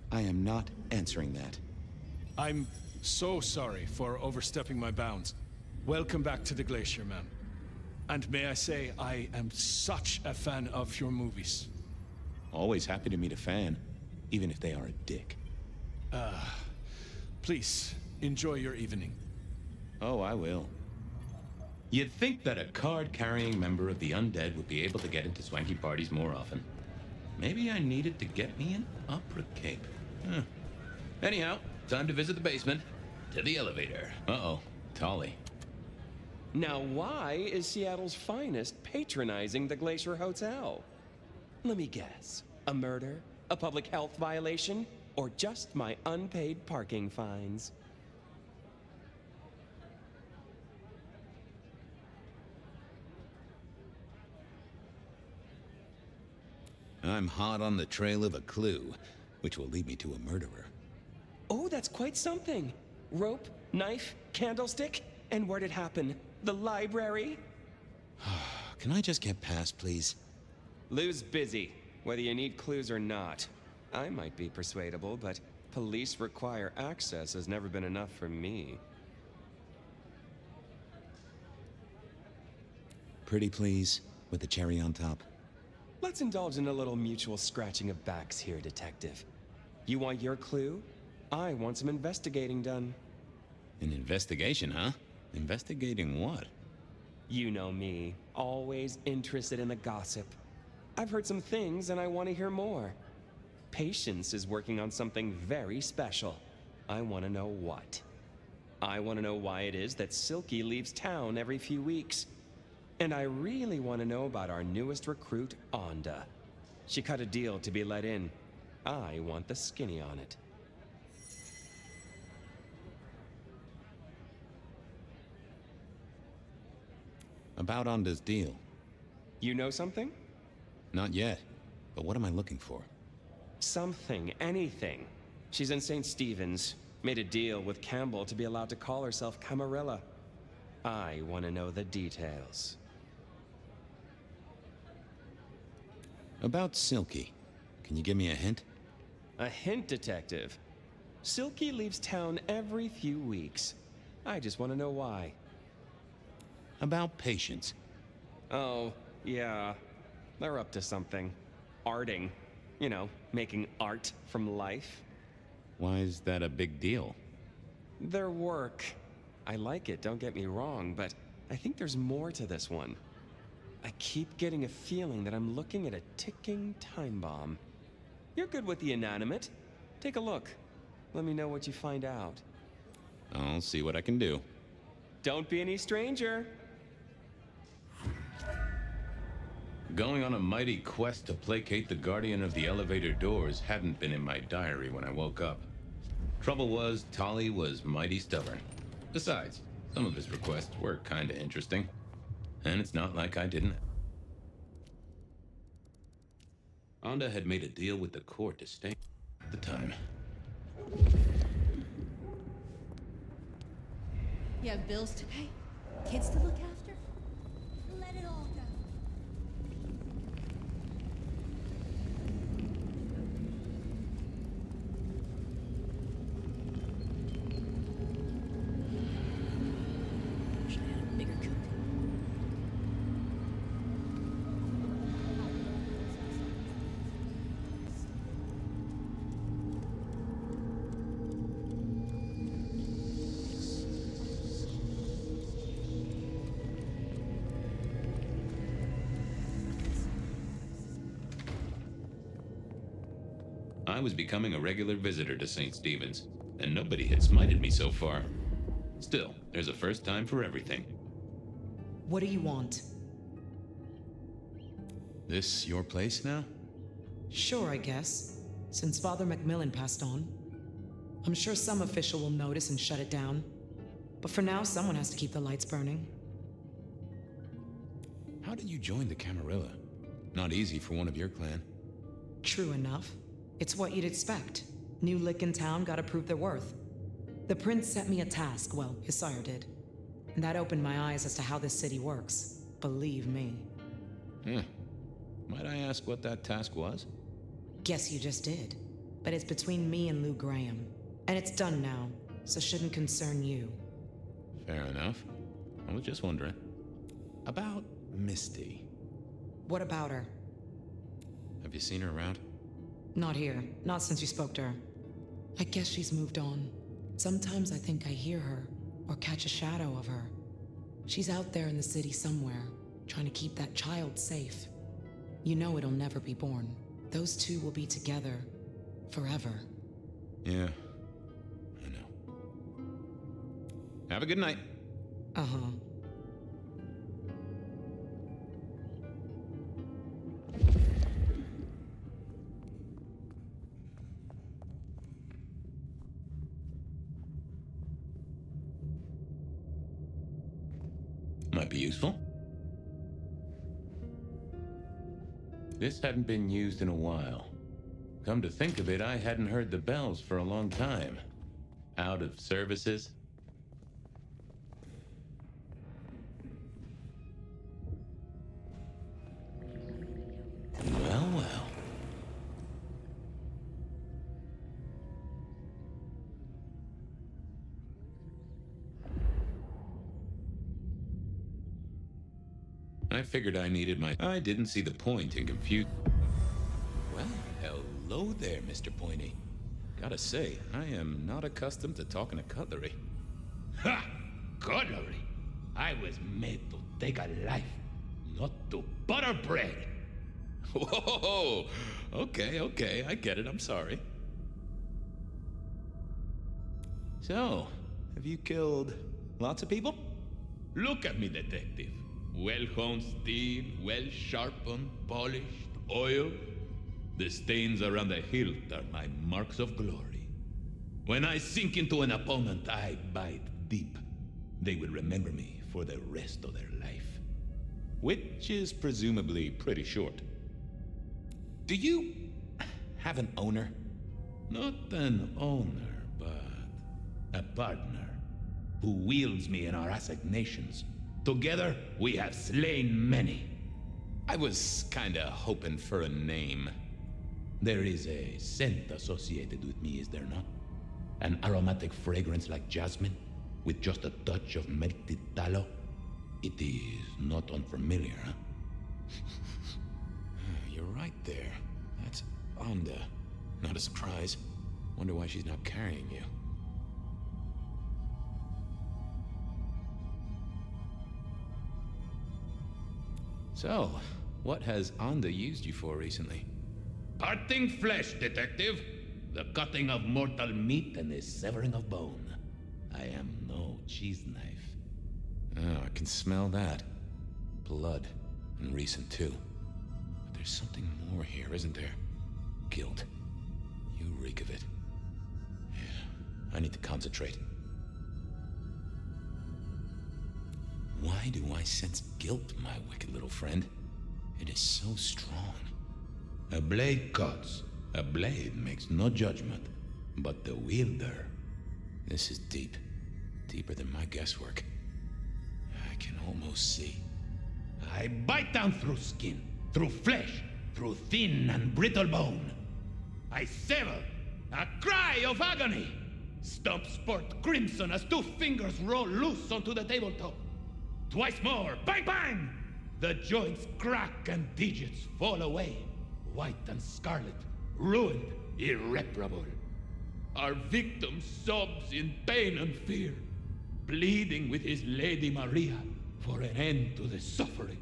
A: I am not answering that.
J: I'm so sorry for overstepping my bounds. Welcome back to the glacier, ma'am. And may I say, I am such a fan of your movies.
A: Always happy to meet a fan, even if they are a dick.
J: Please, enjoy your evening.
A: Oh, I will. You'd think that a card-carrying member of the undead would be able to get into swanky parties more often. Maybe I needed to get me an opera cape. Huh. Anyhow, time to visit the basement. To the elevator. Uh-oh, Tolly.
C: Now why is Seattle's finest patronizing the Glacier Hotel? Let me guess. A murder? A public health violation? Or just my unpaid parking fines?
A: I'm hot on the trail of a clue, which will lead me to a murderer.
C: Oh, that's quite something. Rope, knife, candlestick, and where'd it happen? The library?
A: Can I just get past, please?
C: Lou's busy, whether you need clues or not. I might be persuadable, but police require access has never been enough for me.
A: Pretty please, with the cherry on top.
C: Let's indulge in a little mutual scratching of backs here, Detective. You want your clue? I want some investigating done.
A: An investigation, huh? Investigating what?
C: You know me, always interested in the gossip. I've heard some things and I want to hear more. Patience is working on something very special. I want to know what. I want to know why it is that Silky leaves town every few weeks. And I really want to know about our newest recruit, Onda. She cut a deal to be let in. I want the skinny on it.
A: About Onda's deal.
C: You know something?
A: Not yet, but what am I looking for?
C: Something, anything. She's in St. Stephen's. Made a deal with Campbell to be allowed to call herself Camarilla. I want to know the details.
A: About Silky. Can you give me a hint?
C: A hint, Detective. Silky leaves town every few weeks. I just want to know why.
A: About Patience.
C: Oh, yeah. They're up to something. Arting. You know, making art from life.
A: Why is that a big deal?
C: Their work. I like it, don't get me wrong, but I think there's more to this one. I keep getting a feeling that I'm looking at a ticking time bomb. You're good with the inanimate. Take a look. Let me know what you find out.
A: I'll see what I can do.
C: Don't be any stranger.
D: Going on a mighty quest to placate the guardian of the elevator doors hadn't been in my diary when I woke up. Trouble was, Tolly was mighty stubborn. Besides, some of his requests were kinda interesting. And it's not like I didn't. Onda had made a deal with the court to stay at the time.
V: You have bills to pay, kids to look after. Let it all go. Should have had a bigger coop.
D: I was becoming a regular visitor to St. Stephen's, and nobody had smited me so far. Still, there's a first time for everything.
G: What do you want?
A: This your place now?
G: Sure, I guess. Since Father Macmillan passed on. I'm sure some official will notice and shut it down. But for now, someone has to keep the lights burning.
A: How did you join the Camarilla? Not easy for one of your clan.
G: True enough. It's what you'd expect. New lick in town gotta prove their worth. The prince set me a task, well, his sire did. And that opened my eyes as to how this city works. Believe me.
A: Might I ask what that task was?
G: Guess you just did. But it's between me and Lou Graham. And it's done now, so shouldn't concern you.
A: Fair enough. I was just wondering. About Misty.
G: What about her?
A: Have you seen her around?
G: Not here. Not since you spoke to her. I guess she's moved on. Sometimes I think I hear her, or catch a shadow of her. She's out there in the city somewhere, trying to keep that child safe. You know it'll never be born. Those two will be together. Forever.
A: Yeah. I know. Have a good night.
G: Uh-huh.
D: Might be useful. This hadn't been used in a while. Come to think of it, I hadn't heard the bells for a long time. Out of services? Well, well. I figured I needed my... I didn't see the point in confuse... Well, hello there, Mr. Pointy. Gotta say, I am not accustomed to talking to cutlery.
A: Ha! Cutlery? I was made to take a life, not to butter bread.
D: Whoa! Okay, I get it, I'm sorry. So, have you killed lots of people?
A: Look at me, detective. Well-honed steel, well-sharpened, polished, oiled. The stains around the hilt are my marks of glory. When I sink into an opponent, I bite deep. They will remember me for the rest of their life.
D: Which is presumably pretty short. Do you have an owner?
A: Not an owner, but a partner who wields me in our assignations. Together, we have slain many.
D: I was kinda hoping for a name.
A: There is a scent associated with me, is there not? An aromatic fragrance like jasmine, with just a touch of melted tallow. It is not unfamiliar, huh?
D: You're right there. That's Onda. Not a surprise. Wonder why she's not carrying you. So, what has Onda used you for recently?
A: Parting flesh, detective. The cutting of mortal meat and the severing of bone. I am no cheese knife.
D: Oh, I can smell that. Blood. And recent, too. But there's something more here, isn't there? Guilt. You reek of it. Yeah, I need to concentrate. Why do I sense guilt, my wicked little friend? It is so strong.
A: A blade cuts. A blade makes no judgment. But the wielder...
D: This is deep. Deeper than my guesswork. I can almost see.
A: I bite down through skin, through flesh, through thin and brittle bone. I sever, a cry of agony. Stumps spurt crimson as 2 fingers roll loose onto the tabletop. Twice more, bang bang! The joints crack and digits fall away, white and scarlet, ruined, irreparable. Our victim sobs in pain and fear, pleading with his Lady Maria for an end to the suffering.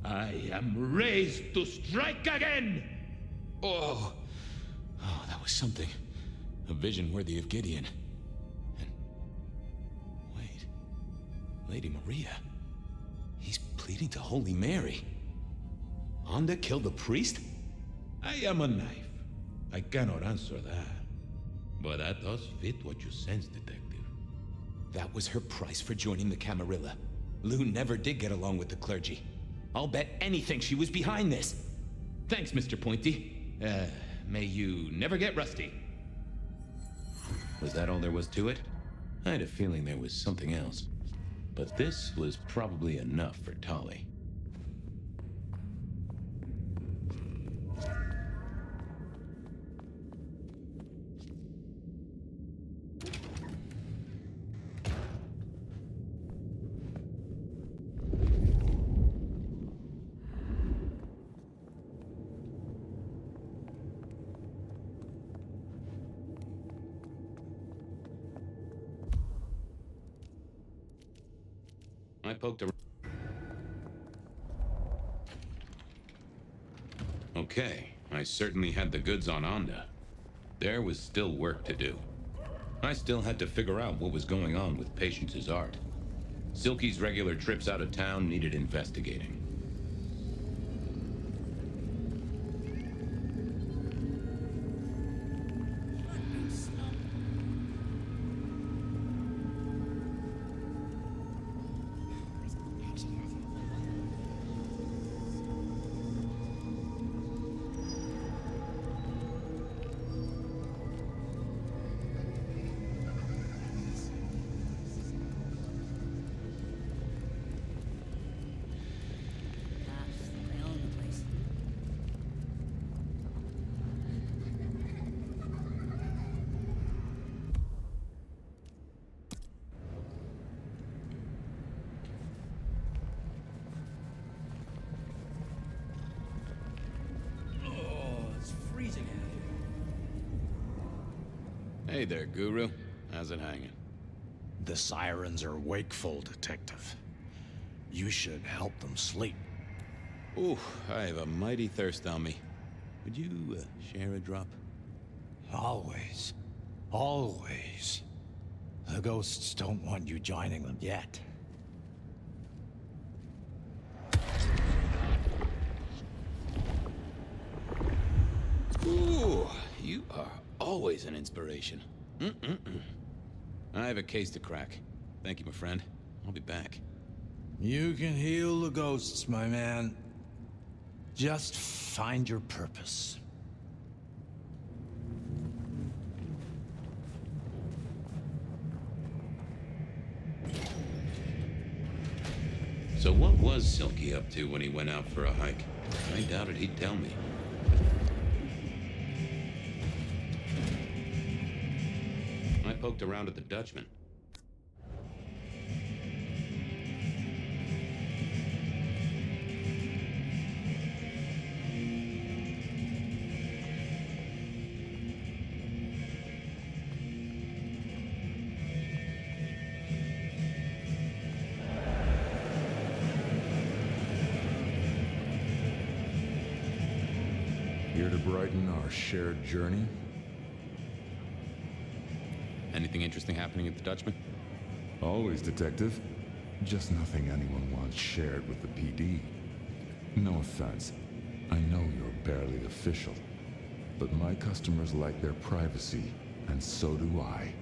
A: I am raised to strike again!
D: Oh, that was something. A vision worthy of Gideon. And... wait. Lady Maria. He's pleading to Holy Mary. Onda killed the priest?
A: I am a knife. I cannot answer that. But that does fit what you sense, detective.
D: That was her price for joining the Camarilla. Lou never did get along with the clergy. I'll bet anything she was behind this. Thanks, Mr. Pointy. May you never get rusty. Was that all there was to it? I had a feeling there was something else. But this was probably enough for Tolly. I poked around. Okay, I certainly had the goods on Onda. There was still work to do. I still had to figure out what was going on with Patience's art. Silky's regular trips out of town needed investigating. Hey there, Guru. How's it hanging?
H: The sirens are wakeful, Detective. You should help them sleep.
D: Ooh, I have a mighty thirst on me. Would you share a drop?
H: Always. Always. The ghosts don't want you joining them yet.
D: Ooh, you are always an inspiration. I have a case to crack. Thank you, my friend. I'll be back.
H: You can heal the ghosts, my man. Just find your purpose.
D: So what was Silky up to when he went out for a hike? I doubted he'd tell me. I poked around at the Dutchman.
L: Here to brighten our shared journey?
D: Anything interesting happening at the Dutchman?
L: Always, Detective. Just nothing anyone wants shared with the PD. No offense. I know you're barely official. But my customers like their privacy, and so do I.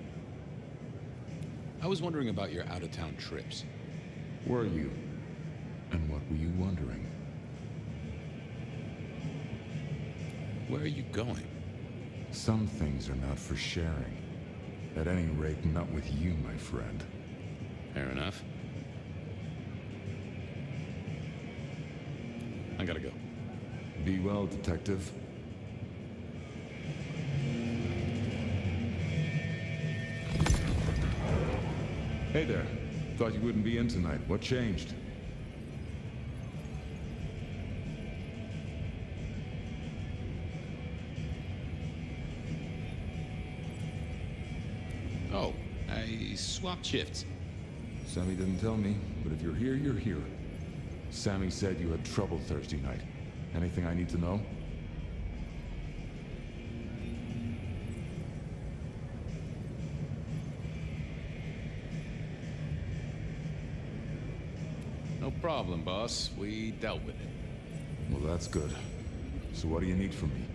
D: I was wondering about your out-of-town trips.
L: Were you? And what were you wondering?
D: Where are you going?
L: Some things are not for sharing. At any rate, not with you, my friend.
D: Fair enough. I gotta go.
L: Be well, Detective. Hey there. Thought you wouldn't be in tonight. What changed?
D: Oh, I swapped shifts.
L: Sammy didn't tell me, but if you're here, you're here. Sammy said you had trouble Thursday night. Anything I need to know?
D: No problem, boss. We dealt with it.
L: Well, that's good. So what do you need from me?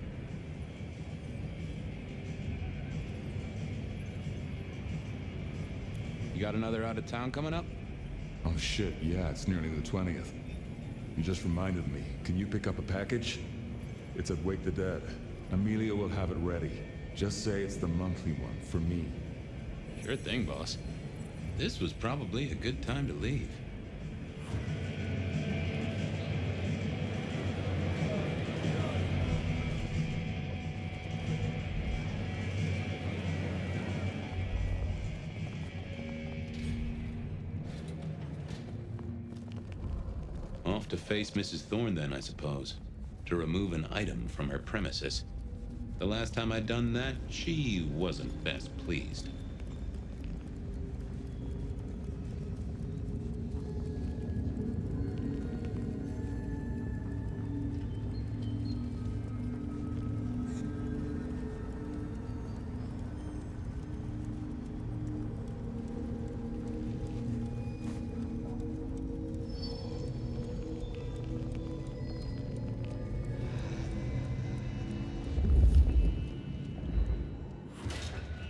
D: You got another out of town coming up?
L: Oh shit, yeah, it's nearly the 20th. You just reminded me. Can you pick up a package? It's at Wake the Dead. Amelia will have it ready. Just say it's the monthly one, for me.
D: Sure thing, boss. This was probably a good time to leave. Off to face Mrs. Thorne then, I suppose. To remove an item from her premises. The last time I'd done that, she wasn't best pleased.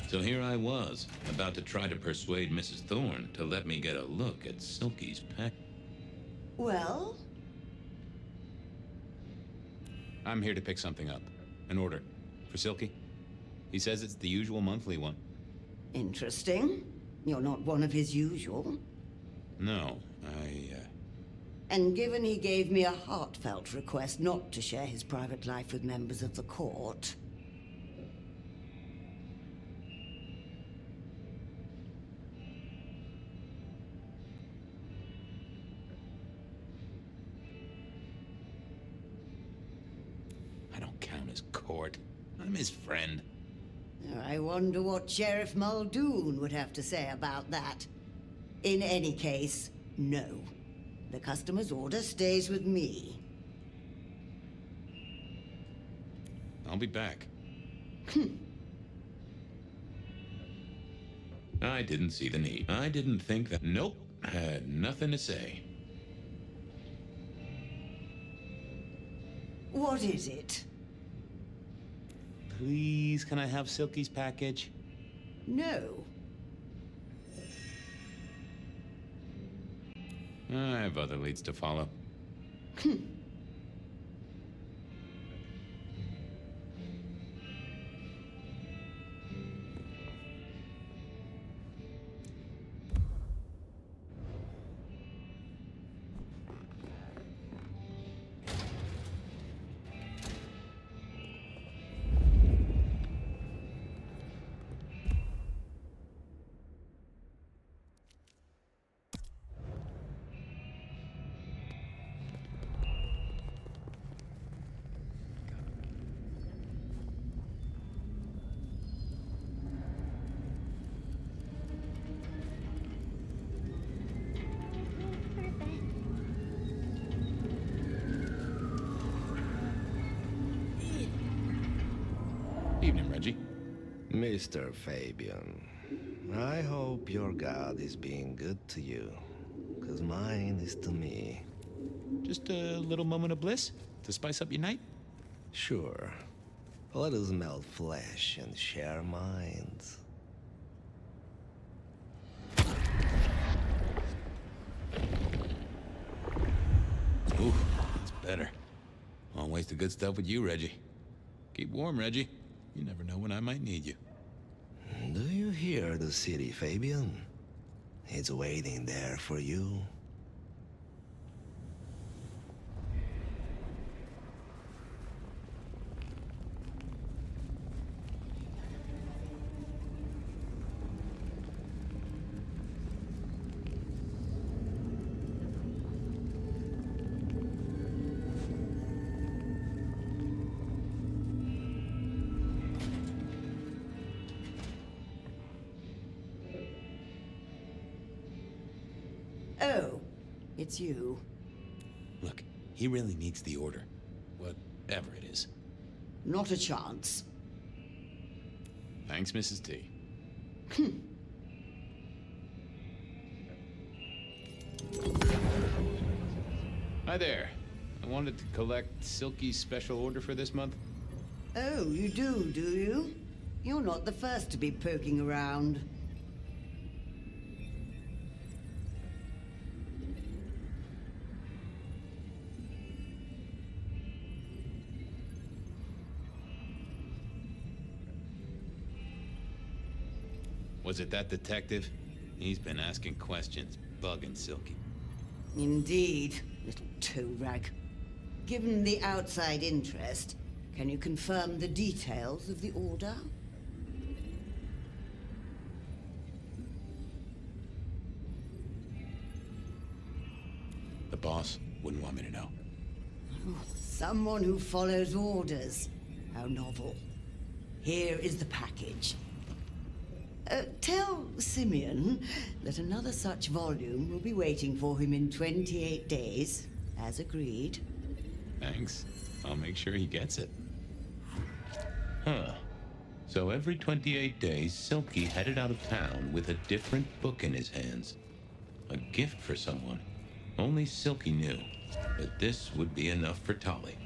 D: So here I was, about to try to persuade Mrs. Thorne to let me get a look at Silky's pack.
I: Well?
D: I'm here to pick something up. An order. For Silky. He says it's the usual monthly one.
I: Interesting. You're not one of his usual.
D: No,
I: And given he gave me a heartfelt request not to share his private life with members of the court,
D: I don't count as court. I'm his friend.
I: I wonder what Sheriff Muldoon would have to say about that. In any case, no. The customer's order stays with me.
D: I'll be back. I didn't see the need. I didn't think that... Nope. Had nothing to say.
I: What is it?
K: Please, can I have Silky's package?
I: No.
D: I have other leads to follow. Evening, Reggie.
O: Mr. Fabian, I hope your god is being good to you, because mine is to me.
K: Just a little moment of bliss to spice up your night?
O: Sure. Let us melt flesh and share minds.
D: Ooh, that's better. Won't waste the good stuff with you, Reggie. Keep warm, Reggie. You never know when I might need you.
O: Do you hear the city, Fabian? It's waiting there for you.
I: Oh, it's you.
D: Look, he really needs the order. Whatever it is.
I: Not a chance.
D: Thanks, Mrs. T. Hi there. I wanted to collect Silky's special order for this month.
I: Oh, you do you? You're not the first to be poking around.
D: Was it that detective? He's been asking questions, bugging Silky.
I: Indeed, little toe rag. Given the outside interest, can you confirm the details of the order?
D: The boss wouldn't want me to know.
I: Someone who follows orders. How novel. Here is the package. Tell Simeon that another such volume will be waiting for him in 28 days, as agreed.
D: Thanks. I'll make sure he gets it. Huh. So every 28 days, Silky headed out of town with a different book in his hands. A gift for someone. Only Silky knew that this would be enough for Tolly.